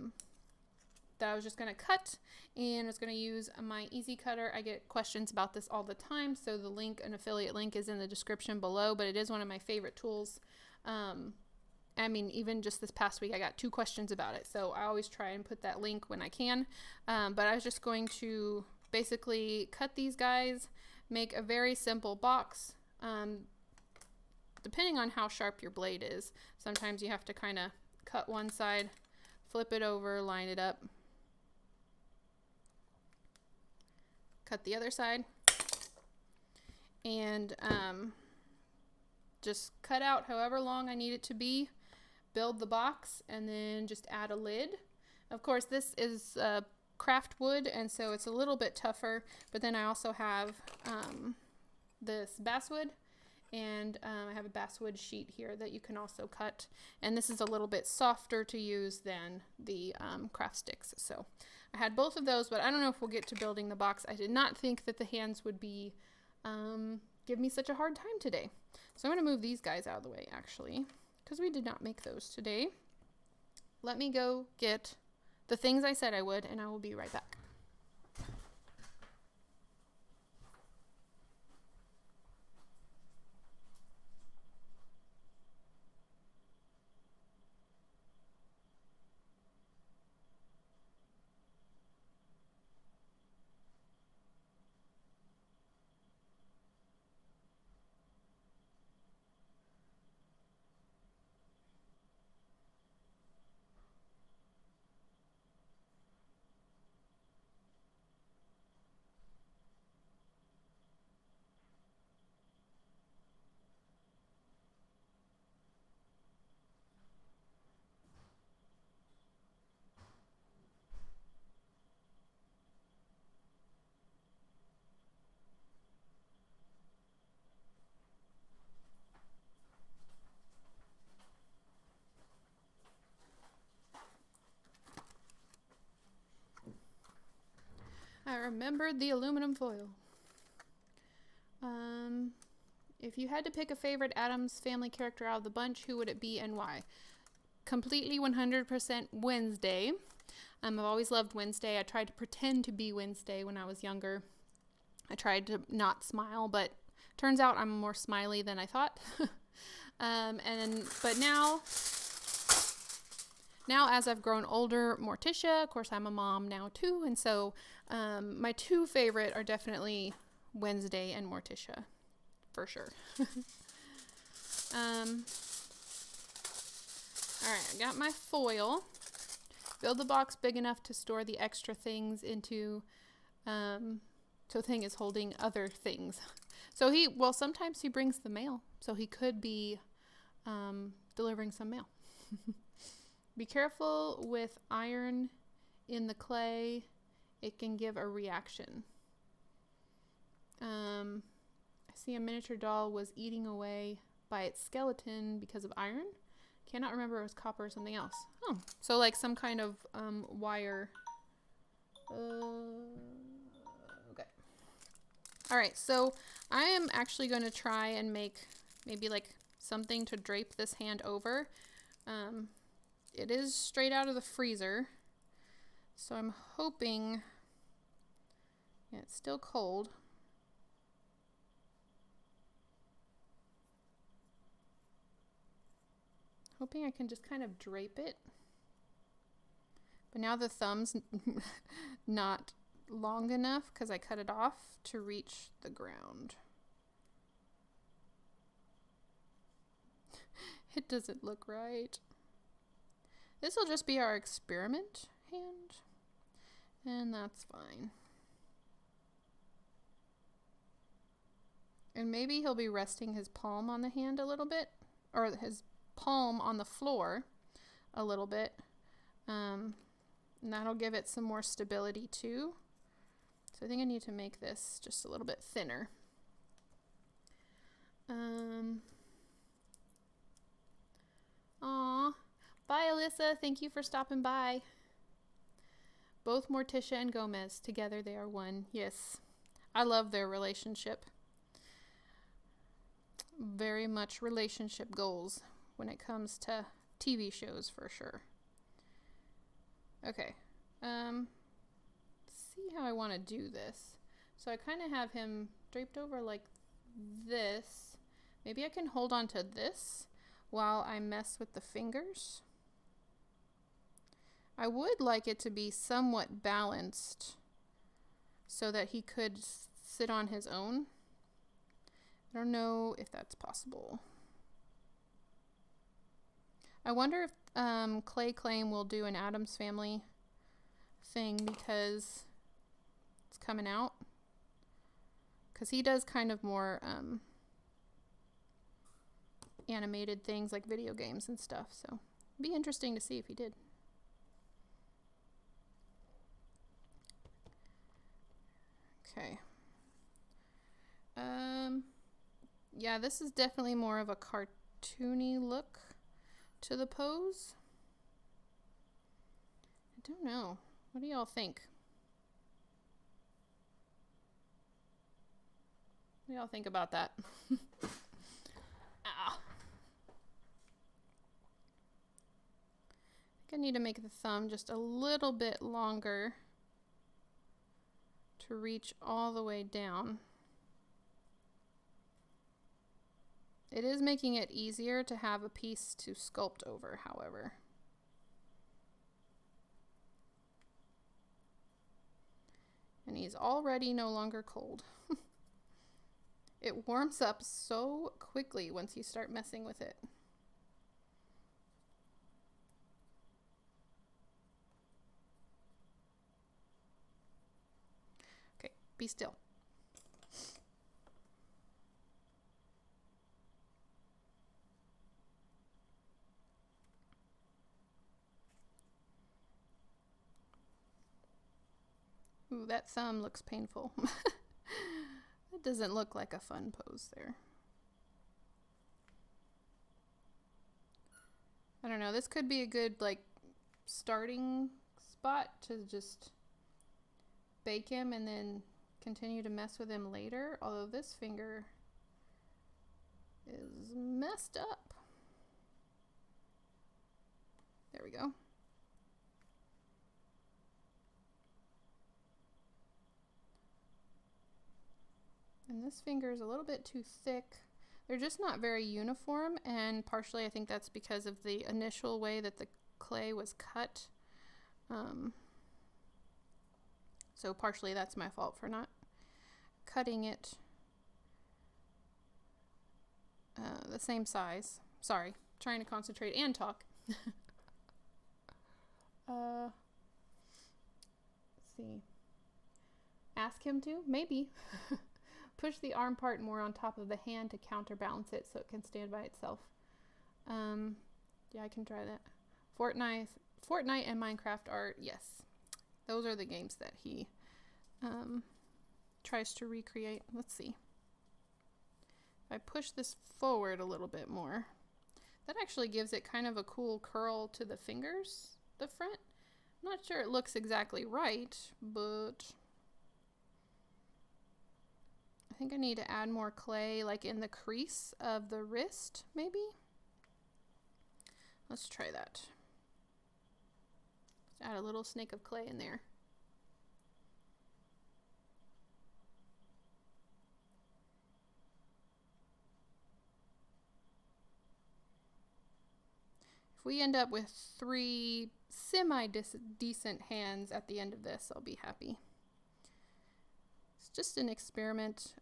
I was just going to cut, and I was going to use my easy cutter. I get questions about this all the time, so the link, an affiliate link, is in the description below, but it is one of my favorite tools. I mean, even just this past week, I got 2 questions about it. So I always try and put that link when I can. But I was just going to basically cut these guys, make a very simple box. Depending on how sharp your blade is, sometimes you have to kind of cut one side, flip it over, line it up, cut the other side, and just cut out however long I need it to be. Build the box, and then just add a lid. Of course, this is craft wood, and so it's a little bit tougher, but then I also have this basswood, and I have a basswood sheet here that you can also cut, and this is a little bit softer to use than the craft sticks. So I had both of those, but I don't know if we'll get to building the box. I did not think that the hands would be give me such a hard time today. So I'm going to move these guys out of the way, actually, because we did not make those today. Let me go get the things I said I would, and I will be right back. I remembered the aluminum foil. If you had to pick a favorite Addams Family character out of the bunch, who would it be and why? Completely 100% Wednesday. I've always loved Wednesday. I tried to pretend to be Wednesday when I was younger. I tried to not smile, but turns out I'm more smiley than I thought. But now as I've grown older, Morticia, of course I'm a mom now too, and so my 2 favorite are definitely Wednesday and Morticia, for sure. Alright, I got my foil. Build the box big enough to store the extra things into, so the thing is holding other things. So sometimes he brings the mail, so he could be delivering some mail. Be careful with iron in the clay. It can give a reaction. I see a miniature doll was eating away by its skeleton because of iron. Cannot remember if it was copper or something else. Oh, so like some kind of wire. Okay. All right, so I am actually going to try and make maybe like something to drape this hand over. It is straight out of the freezer, so I'm hoping, yeah, it's still cold. Hoping I can just kind of drape it. But now the thumb's not long enough because I cut it off to reach the ground. It doesn't look right. This will just be our experiment hand, and that's fine. And maybe he'll be resting his palm on the hand a little bit, or his palm on the floor a little bit. And that'll give it some more stability too. So I think I need to make this just a little bit thinner. Aw. Bye, Alyssa. Thank you for stopping by. Both Morticia and Gomez. Together they are one. Yes. I love their relationship. Very much relationship goals when it comes to TV shows for sure. Okay. See how I want to do this. So I kind of have him draped over like this. Maybe I can hold on to this while I mess with the fingers. I would like it to be somewhat balanced so that he could sit on his own. I don't know if that's possible. I wonder if Clay Claim will do an Addams Family thing because it's coming out. Because he does kind of more animated things like video games and stuff. So it'd be interesting to see if he did. Okay. Yeah, this is definitely more of a cartoony look to the pose. I don't know. What do y'all think? What do y'all think about that? Ah. I think I need to make the thumb just a little bit longer to reach all the way down. It is making it easier to have a piece to sculpt over, however. And he's already no longer cold. It warms up so quickly once you start messing with it. Okay, be still. Ooh, that thumb looks painful. It doesn't look like a fun pose there. I don't know, this could be a good like starting spot to just bake him and then continue to mess with him later, although this finger is messed up. There we go. And this finger is a little bit too thick. They're just not very uniform, and partially I think that's because of the initial way that the clay was cut. So partially that's my fault for not cutting it the same size. Sorry, trying to concentrate and talk. Let's see. Ask him to? Maybe. push the arm part more on top of the hand to counterbalance it so it can stand by itself. Yeah, I can try that. Fortnite and Minecraft art, yes. Those are the games that he tries to recreate. Let's see. If I push this forward a little bit more, that actually gives it kind of a cool curl to the fingers, the front. I'm not sure it looks exactly right, but I think I need to add more clay like in the crease of the wrist, maybe. Let's try that. Let's add a little snake of clay in there. If we end up with 3 semi-decent hands at the end of this, I'll be happy. It's just an experiment.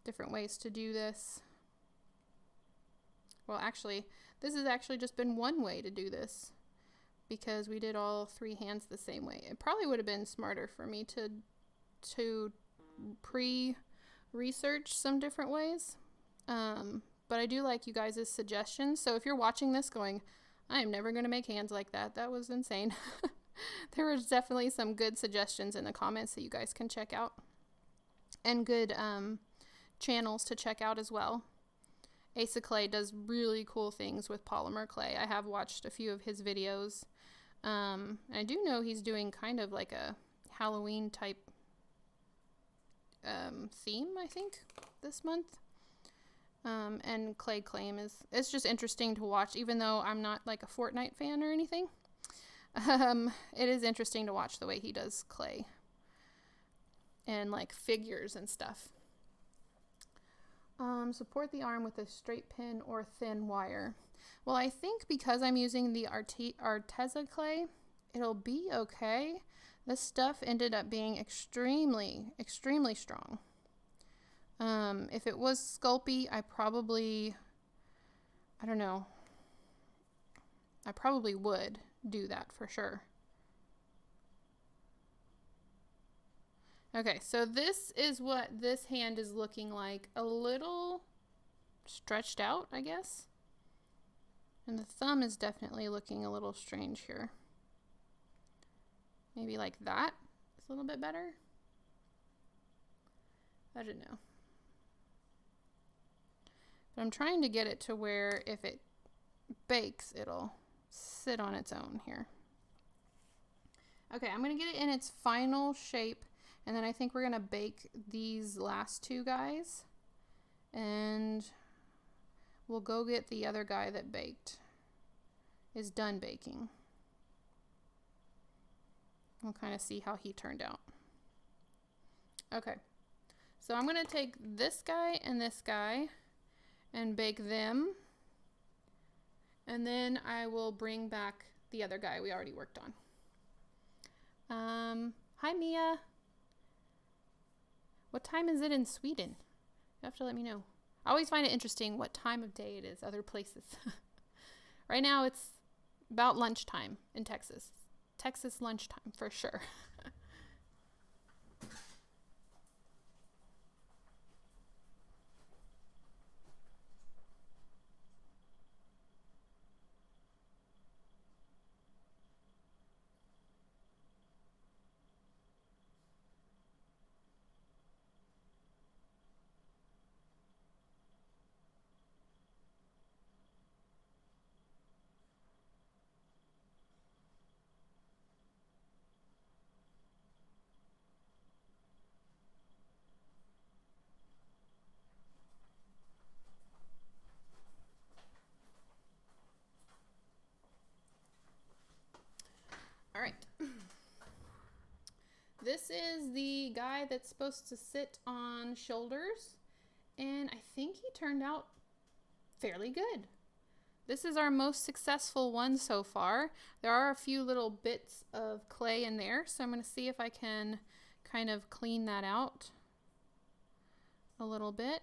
Different ways to do this. Well, actually, this has actually just been one way to do this because we did all 3 hands the same way. It probably would have been smarter for me to pre-research some different ways. But I do like you guys' suggestions. So if you're watching this going, I am never going to make hands like that. That was insane. There was definitely some good suggestions in the comments that you guys can check out. And good channels to check out as well. Asa Clay does really cool things with polymer clay. I have watched a few of his videos. I do know he's doing kind of like a Halloween type theme, I think, this month. And Clay Claim it's just interesting to watch, even though I'm not like a Fortnite fan or anything. It is interesting to watch the way he does clay and like figures and stuff. Support the arm with a straight pin or thin wire. Well, I think because I'm using the Arteza clay, it'll be okay. This stuff ended up being extremely, extremely strong. If it was Sculpey, I don't know. I probably would do that for sure. Okay, so this is what this hand is looking like. A little stretched out, I guess. And the thumb is definitely looking a little strange here. Maybe like that. It's a little bit better. I don't know. But I'm trying to get it to where if it bakes, it'll sit on its own here. Okay, I'm going to get it in its final shape. And then I think we're going to bake these last 2 guys. And we'll go get the other guy that is done baking. We'll kind of see how he turned out. Okay. So I'm going to take this guy and bake them. And then I will bring back the other guy we already worked on. Hi, Mia. What time is it in Sweden? You have to let me know. I always find it interesting what time of day it is other places. Right now it's about lunchtime in Texas. Texas lunchtime for sure. All right. This is the guy that's supposed to sit on shoulders, and I think he turned out fairly good. This is our most successful one so far. There are a few little bits of clay in there, so I'm going to see if I can kind of clean that out a little bit.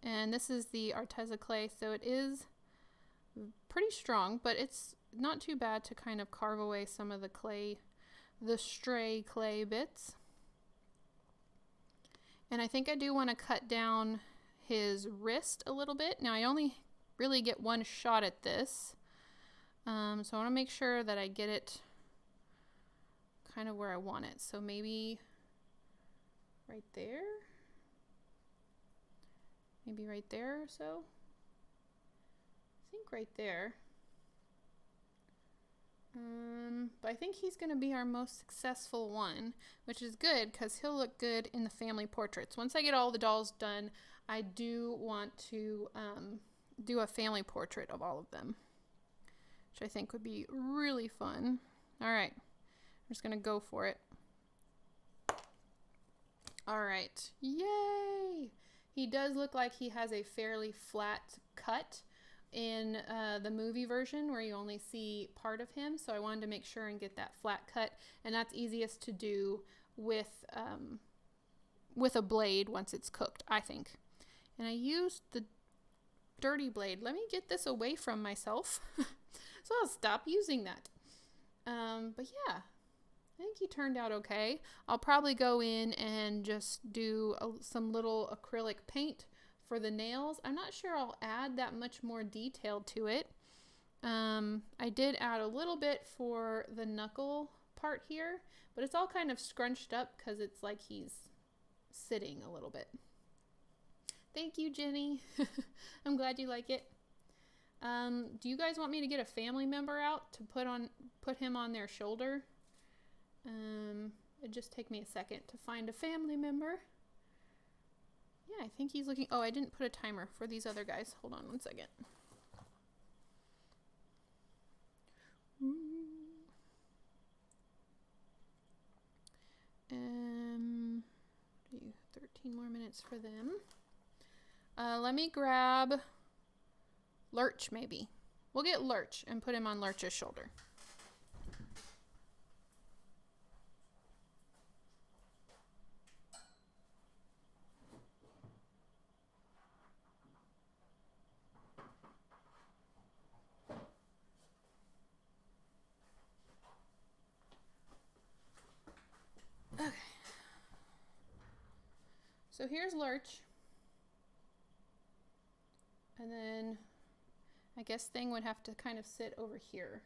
And this is the Arteza clay, so it is pretty strong, but it's not too bad to kind of carve away some of the clay, the stray clay bits. And I think I do want to cut down his wrist a little bit. Now I only really get one shot at this. So I want to make sure that I get it kind of where I want it. So maybe right there. Maybe right there or so. I think right there. But I think he's going to be our most successful one, which is good because he'll look good in the family portraits. Once I get all the dolls done, I do want to do a family portrait of all of them, which I think would be really fun. All right, I'm just going to go for it. All right, yay! He does look like he has a fairly flat cut in the movie version where you only see part of him, so I wanted to make sure and get that flat cut, and that's easiest to do with a blade once it's cooked, I think. And I used the dirty blade. Let me get this away from myself so I'll stop using that. But yeah, I think he turned out okay. I'll probably go in and just do some little acrylic paint for the nails. I'm not sure I'll add that much more detail to it. I did add a little bit for the knuckle part here, but it's all kind of scrunched up because it's like he's sitting a little bit. Thank you, Jenny. I'm glad you like it. Do you guys want me to get a family member out to put him on their shoulder? It'd just take me a second to find a family member. Yeah, I think he's looking... Oh, I didn't put a timer for these other guys. Hold on one second. Do 13 more minutes for them. Let me grab Lurch, maybe. We'll get Lurch and put him on Lurch's shoulder. Okay. So here's Lurch. And then I guess Thing would have to kind of sit over here.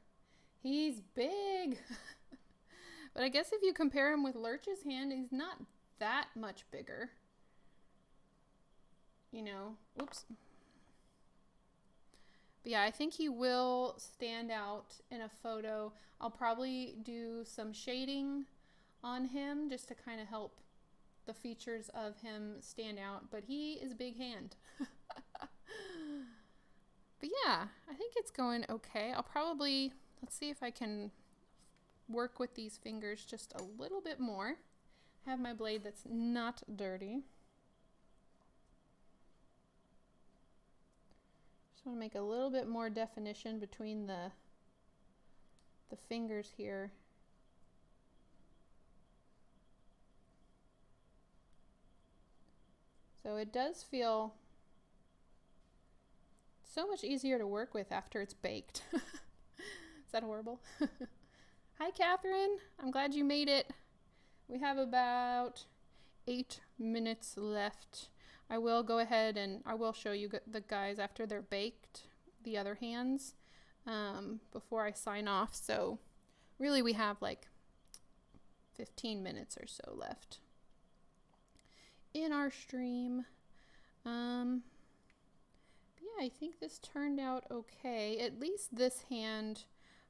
He's big. But I guess if you compare him with Lurch's hand, he's not that much bigger. You know, oops. But yeah, I think he will stand out in a photo. I'll probably do some shading on him just to kind of help the features of him stand out. But he is a big hand. But yeah, I think it's going okay. I'll probably, let's see if I can work with these fingers just a little bit more. I have my blade that's not dirty. Just want to make a little bit more definition between the fingers here. So it does feel so much easier to work with after it's baked. Is that horrible? Hi, Catherine. I'm glad you made it. We have about 8 minutes left. I will go ahead and I will show you the guys after they're baked, the other hands, before I sign off. So really we have like 15 minutes or so left in our stream. Yeah, I think this turned out okay. At least this hand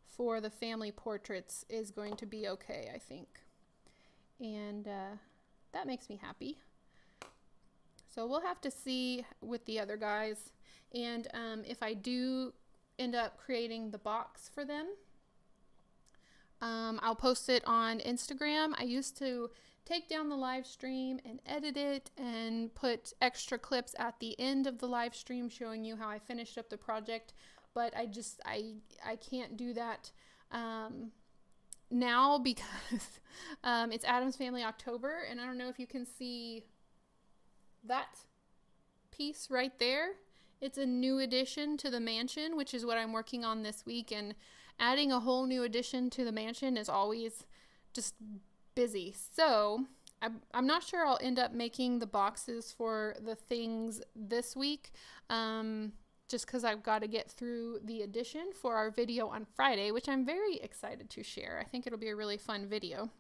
for the family portraits is going to be okay, I think. And that makes me happy. So we'll have to see with the other guys. And if I do end up creating the box for them, I'll post it on Instagram. I used to take down the live stream and edit it and put extra clips at the end of the live stream showing you how I finished up the project, but I can't do that now because it's Addams Family October, and I don't know if you can see that piece right there. It's a new addition to the mansion, which is what I'm working on this week, and adding a whole new addition to the mansion is always just busy. So I'm not sure I'll end up making the boxes for the things this week, just because I've got to get through the edition for our video on Friday, which I'm very excited to share. I think it'll be a really fun video.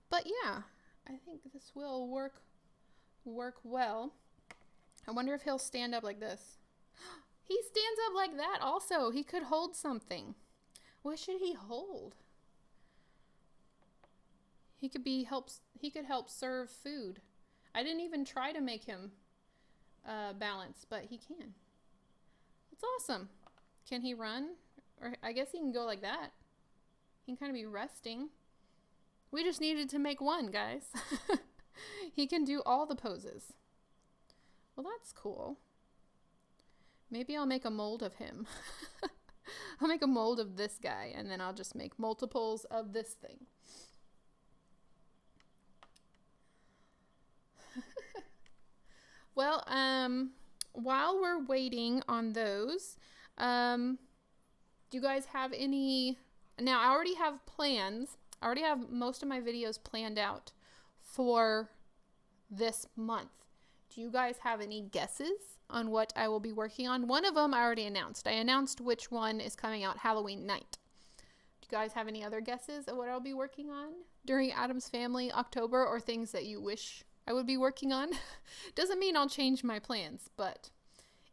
But yeah, I think this will work well. I wonder if he'll stand up like this. He stands up like that also. He could hold something. What should he hold? He could help serve food. I didn't even try to make him balance, but he can. It's awesome. Can he run? Or I guess he can go like that. He can kind of be resting. We just needed to make one, guys. He can do all the poses. Well, that's cool. Maybe I'll make a mold of him. I'll make a mold of this guy, and then I'll just make multiples of this thing. Well, while we're waiting on those, do you guys have any? Now, I already have plans. I already have most of my videos planned out for this month. Do you guys have any guesses on what I will be working on? One of them I already announced. I announced which one is coming out Halloween night. Do you guys have any other guesses of what I'll be working on during Addams Family October, or things that you wish I would be working on? Doesn't mean I'll change my plans, but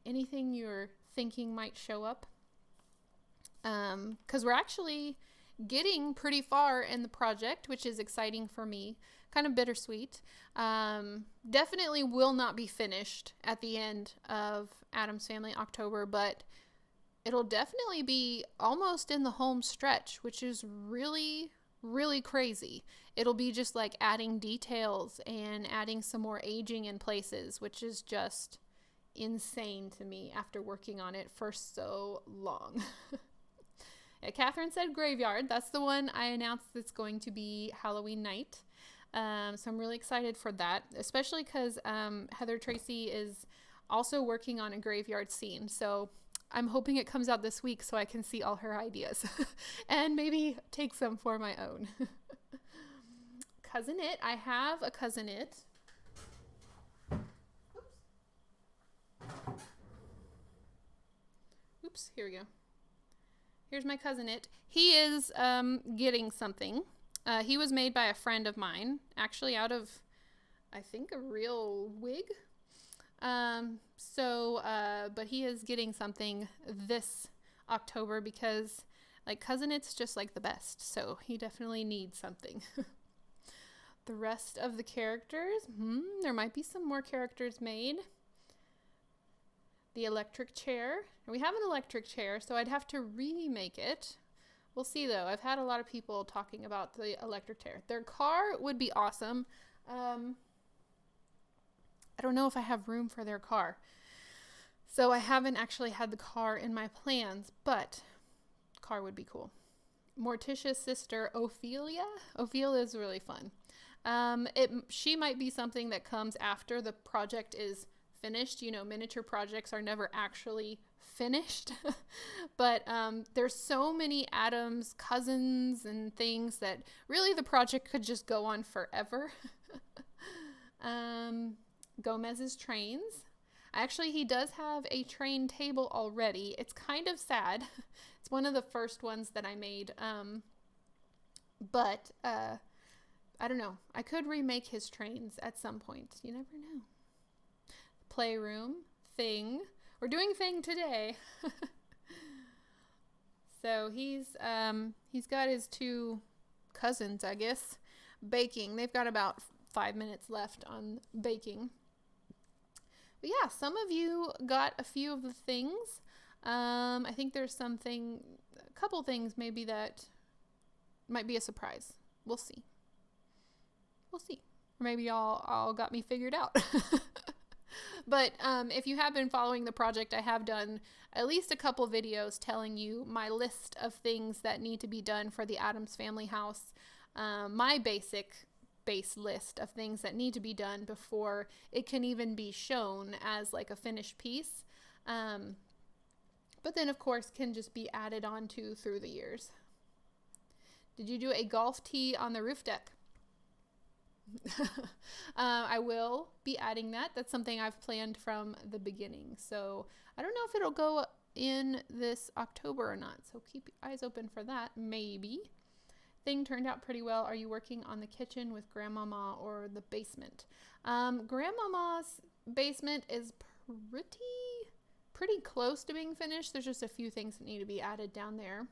anything you're thinking might show up? Because we're actually getting pretty far in the project, which is exciting for me. Kind of bittersweet. Definitely will not be finished at the end of Addams Family October, but it'll definitely be almost in the home stretch, which is really, really crazy. It'll be just like adding details and adding some more aging in places, which is just insane to me after working on it for so long. Yeah, Catherine said graveyard. That's the one I announced that's going to be Halloween night. So I'm really excited for that, especially because Heather Tracy is also working on a graveyard scene. So I'm hoping it comes out this week so I can see all her ideas and maybe take some for my own. Cousin-it. I have a cousin-it. Oops, here we go. Here's my cousin-it. He is getting something. He was made by a friend of mine, actually out of, I think, a real wig. But he is getting something this October because, like, cousin-it's just like the best. So he definitely needs something. The rest of the characters, there might be some more characters made. The electric chair. We have an electric chair, so I'd have to remake it. We'll see, though. I've had a lot of people talking about the electric chair. Their car would be awesome. I don't know if I have room for their car. So I haven't actually had the car in my plans, but car would be cool. Morticia's sister, Ophelia. Ophelia is really fun. She might be something that comes after the project is finished. You know, miniature projects are never actually finished. But there's so many Addams cousins and things that really the project could just go on forever. Gomez's trains. Actually, he does have a train table already. It's kind of sad. It's one of the first ones that I made. But I don't know. I could remake his trains at some point. You never know. Playroom, Thing. We're doing Thing today. So he's got his two cousins, I guess, baking. They've got about 5 minutes left on baking. But yeah, some of you got a few of the things. I think there's a couple things maybe that might be a surprise. We'll see. Or maybe y'all all got me figured out. But if you have been following the project, I have done at least a couple videos telling you my list of things that need to be done for the Addams Family house. My base list of things that need to be done before it can even be shown as like a finished piece. But then, of course, can just be added on to through the years. Did you do a golf tee on the roof deck? I will be adding that. That's something I've planned from the beginning. So I don't know if it'll go in this October or not. So keep your eyes open for that. Maybe. Thing turned out pretty well. Are you working on the kitchen with Grandmama or the basement? Grandmama's basement is pretty close to being finished. There's just a few things that need to be added down there.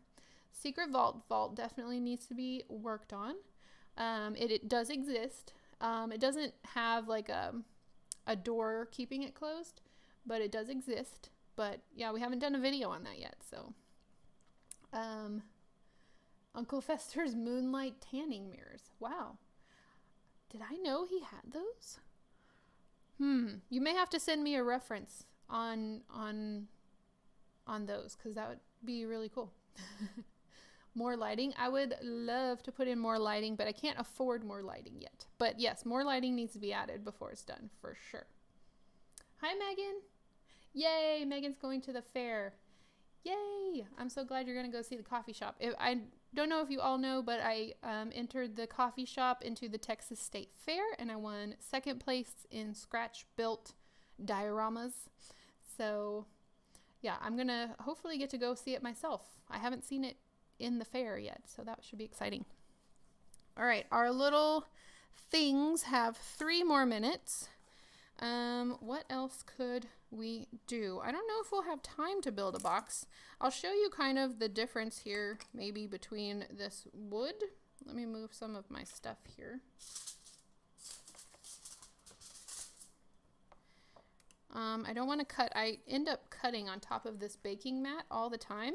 Secret vault definitely needs to be worked on. It does exist. It doesn't have like a door keeping it closed, but it does exist. But yeah, we haven't done a video on that yet. So, Uncle Fester's moonlight tanning mirrors. Wow. Did I know he had those? You may have to send me a reference on those, because that would be really cool. More lighting. I would love to put in more lighting, but I can't afford more lighting yet. But yes, more lighting needs to be added before it's done, for sure. Hi, Megan. Yay, Megan's going to the fair. Yay. I'm so glad you're going to go see the coffee shop. I don't know if you all know, but I entered the coffee shop into the Texas State Fair, and I won second place in scratch-built dioramas. So, yeah, I'm going to hopefully get to go see it myself. I haven't seen it in the fair yet, so that should be exciting. All right, our little things have 3 more minutes. What else could we do? I don't know if we'll have time to build a box. I'll show you kind of the difference here, maybe between this wood. Let me move some of my stuff here. I don't want to cut. I end up cutting on top of this baking mat all the time,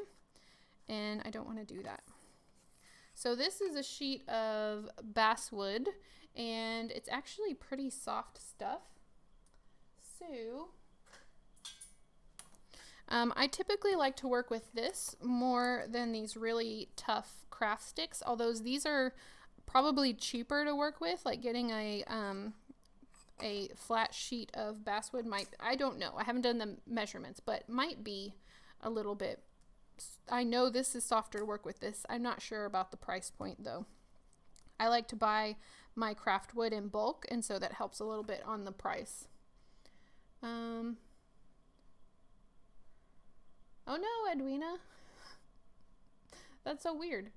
and I don't want to do that. So this is a sheet of basswood, and it's actually pretty soft stuff. So I typically like to work with this more than these really tough craft sticks, although these are probably cheaper to work with. Like getting a flat sheet of basswood might, I don't know, I haven't done the measurements, but might be a little bit. I know this is softer to work with this. I'm not sure about the price point though. I like to buy my craft wood in bulk, and so that helps a little bit on the price. Oh no, Edwina. That's so weird.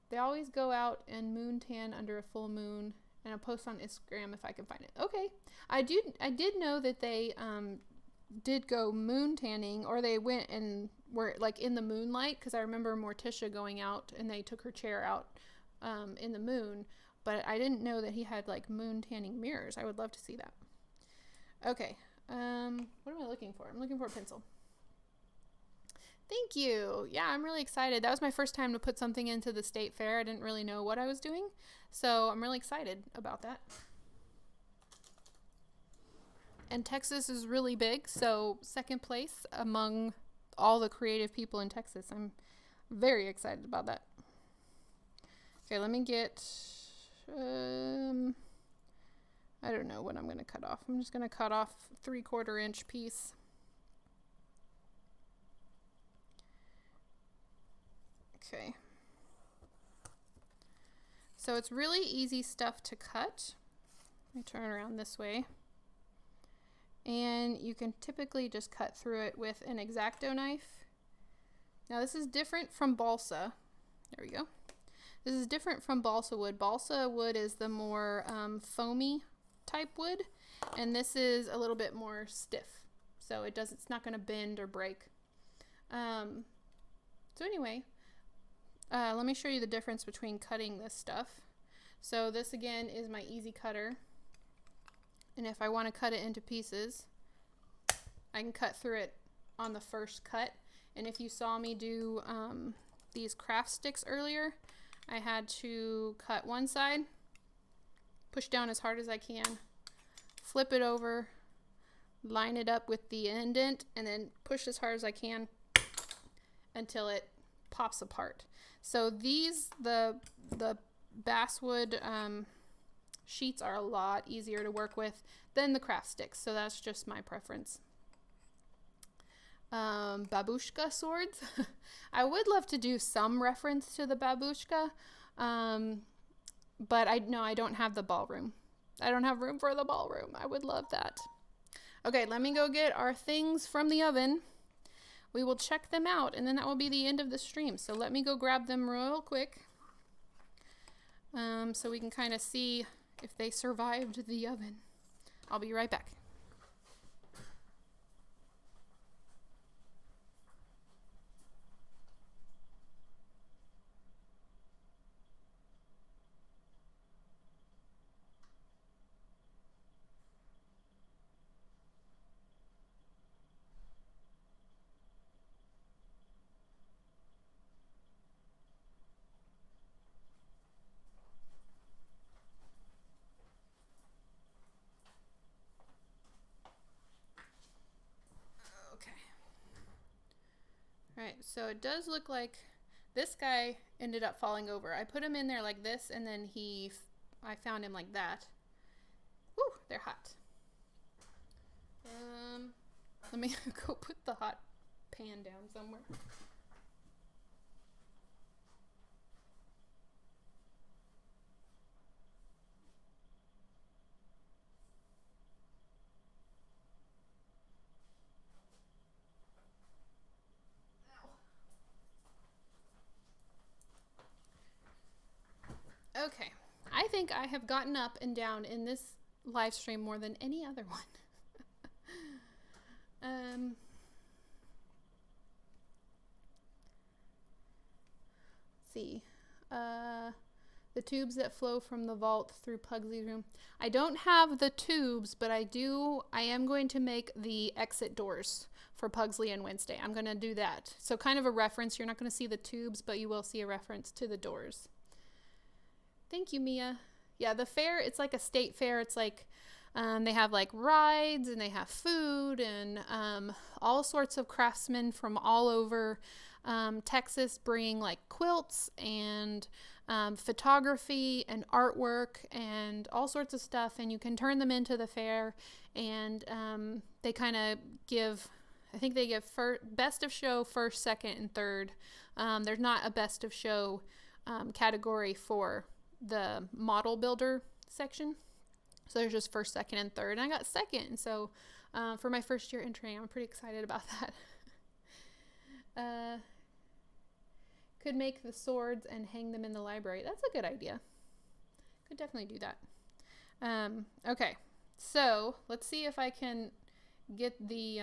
They always go out and moon tan under a full moon, and I'll post on Instagram if I can find it. Okay. I did know that they did go moon tanning, or they went and were like in the moonlight, because I remember Morticia going out and they took her chair out in the moon, but I didn't know that he had like moon tanning mirrors. I would love to see that. Okay. What am I looking for? I'm looking for a pencil. Thank you. Yeah, I'm really excited. That was my first time to put something into the state fair. I didn't really know what I was doing, so I'm really excited about that. And Texas is really big, so second place among all the creative people in Texas. I'm very excited about that. Okay, let me get, I don't know what I'm going to cut off. I'm just going to cut off 3/4 inch piece. Okay. So it's really easy stuff to cut. Let me turn around this way. And you can typically just cut through it with an X-Acto knife. Now this is different from balsa. There we go. This is different from balsa wood. Balsa wood is the more foamy type wood, and this is a little bit more stiff, so it's not going to bend or break. So anyway, let me show you the difference between cutting this stuff. So this again is my easy cutter, and if I want to cut it into pieces, I can cut through it on the first cut. And if you saw me do these craft sticks earlier, I had to cut one side, push down as hard as I can, flip it over, line it up with the indent, and then push as hard as I can until it pops apart. So these, the basswood sheets are a lot easier to work with than the craft sticks, so that's just my preference. Babushka swords. but no, I don't have the ballroom. I don't have room for the ballroom. I would love that. Okay, let me go get our things from the oven. We will check them out, and then that will be the end of the stream. So let me go grab them real quick, so we can kind of see if they survived the oven. I'll be right back. Alright, so it does look like this guy ended up falling over. I put him in there like this, and then I found him like that. Woo, they're hot. Let me go put the hot pan down somewhere. Okay, I think I have gotten up and down in this live stream more than any other one. Let's see. The tubes that flow from the vault through Pugsley's room. I don't have the tubes, but I am going to make the exit doors for Pugsley and Wednesday. I'm going to do that. So kind of a reference. You're not going to see the tubes, but you will see a reference to the doors. Thank you, Mia. Yeah, the fair, it's like a state fair. It's like they have like rides, and they have food, and all sorts of craftsmen from all over Texas bring like quilts and photography and artwork and all sorts of stuff, and you can turn them into the fair. And they kind of give, I think they give best of show, first, second, and third. There's not a best of show category for the model builder section, so there's just first, second, and third, and I got second. So for my first year entry, I'm pretty excited about that. Could make the swords and hang them in the library. That's a good idea. Could definitely do that. Okay, so let's see if I can get the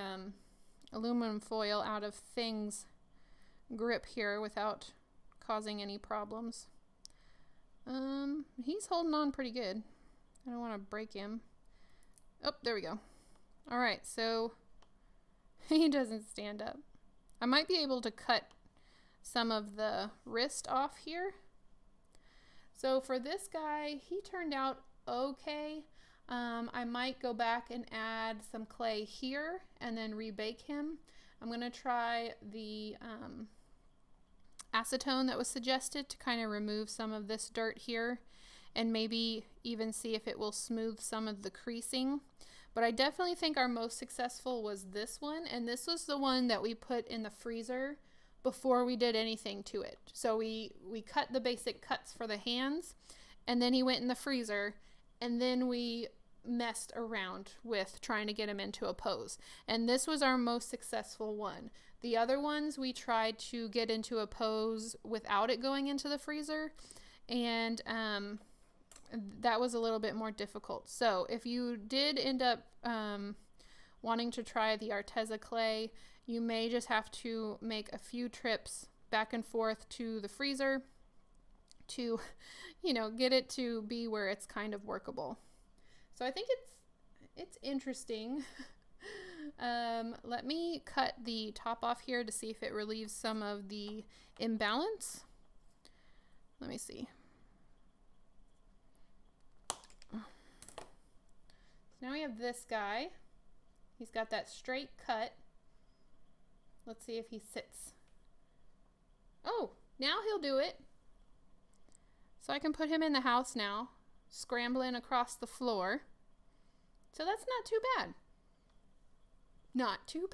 aluminum foil out of Thing's grip here without causing any problems. He's holding on pretty good. I don't want to break him. Oh, there we go. All right, so he doesn't stand up. I might be able to cut some of the wrist off here. So for this guy, he turned out okay. I might go back and add some clay here and then rebake him. I'm going to try the acetone that was suggested to kind of remove some of this dirt here, and maybe even see if it will smooth some of the creasing. But I definitely think our most successful was this one, and this was the one that we put in the freezer before we did anything to it. So we cut the basic cuts for the hands, and then he went in the freezer, and then we messed around with trying to get him into a pose. And this was our most successful one. The other ones we tried to get into a pose without it going into the freezer, and that was a little bit more difficult. So if you did end up wanting to try the Arteza clay, you may just have to make a few trips back and forth to the freezer to, get it to be where it's kind of workable. So I think it's interesting. Let me cut the top off here to see if it relieves some of the imbalance. Let me see. So now we have this guy. He's got that straight cut. Let's see if he sits. Oh, now he'll do it. So I can put him in the house now, scrambling across the floor. So that's not too bad. Not too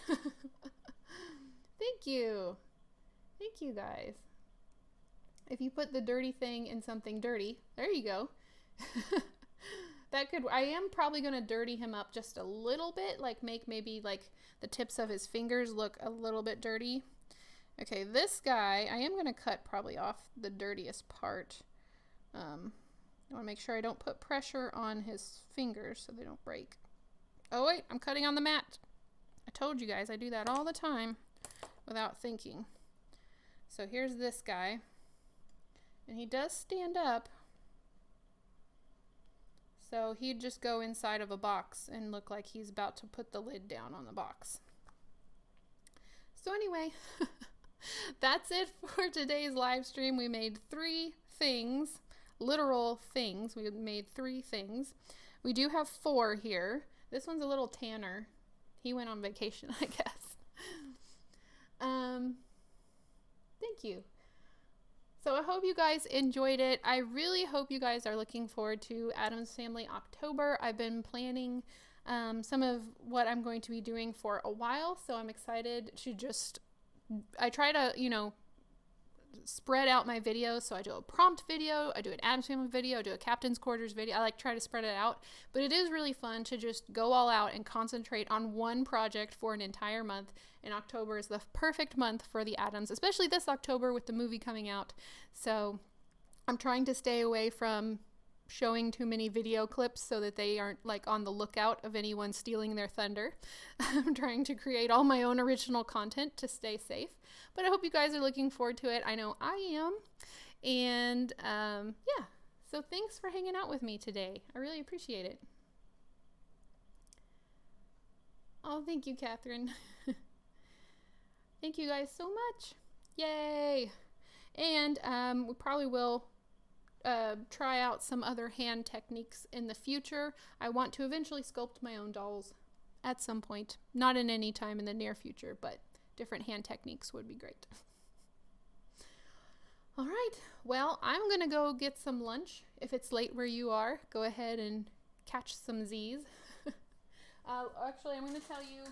bad. Thank you. Thank you, guys. If you put the dirty thing in something dirty, there you go. That could, I am probably going to dirty him up just a little bit, like make maybe like the tips of his fingers look a little bit dirty. Okay, this guy, I am going to cut probably off the dirtiest part. I want to make sure I don't put pressure on his fingers so they don't break. Oh wait, I'm cutting on the mat. I told you guys I do that all the time without thinking. So here's this guy, and he does stand up. So he'd just go inside of a box and look like he's about to put the lid down on the box. So anyway, that's it for today's live stream. We made 3 things, literal things. We made 3 things. We do have 4 here. This one's a little tanner. He went on vacation, I guess. Thank you. So I hope you guys enjoyed it. I really hope you guys are looking forward to Addams Family October. I've been planning some of what I'm going to be doing for a while, so I'm excited to just, I try to, you know, spread out my videos. So I do a prompt video, I do an Addams Family video, I do a Captain's Quarters video. I like try to spread it out, but it is really fun to just go all out and concentrate on one project for an entire month. And October is the perfect month for the Addams, especially this October with the movie coming out. So I'm trying to stay away from showing too many video clips so that they aren't like on the lookout of anyone stealing their thunder. I'm trying to create all my own original content to stay safe, but I hope you guys are looking forward to it. I know I am. And yeah, so thanks for hanging out with me today. I really appreciate it. Oh, thank you, Catherine. Thank you guys so much. Yay. And we probably will try out some other hand techniques in the future. I want to eventually sculpt my own dolls at some point. Not in any time in the near future, but different hand techniques would be great. All right. Well, I'm going to go get some lunch. If it's late where you are, go ahead and catch some Z's. Actually, I'm going to tell you,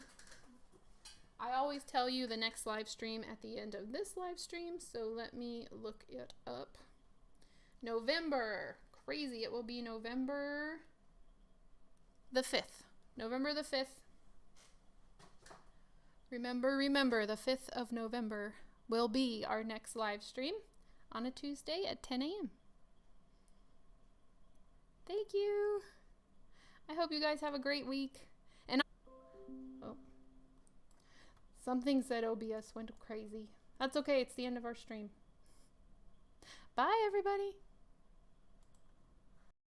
I always tell you the next live stream at the end of this live stream, so let me look it up. November. Crazy. It will be November the 5th. November the 5th. Remember, the 5th of November will be our next live stream on a Tuesday at 10 a.m. Thank you. I hope you guys have a great week. And oh, something said OBS went crazy. That's okay. It's the end of our stream. Bye, everybody.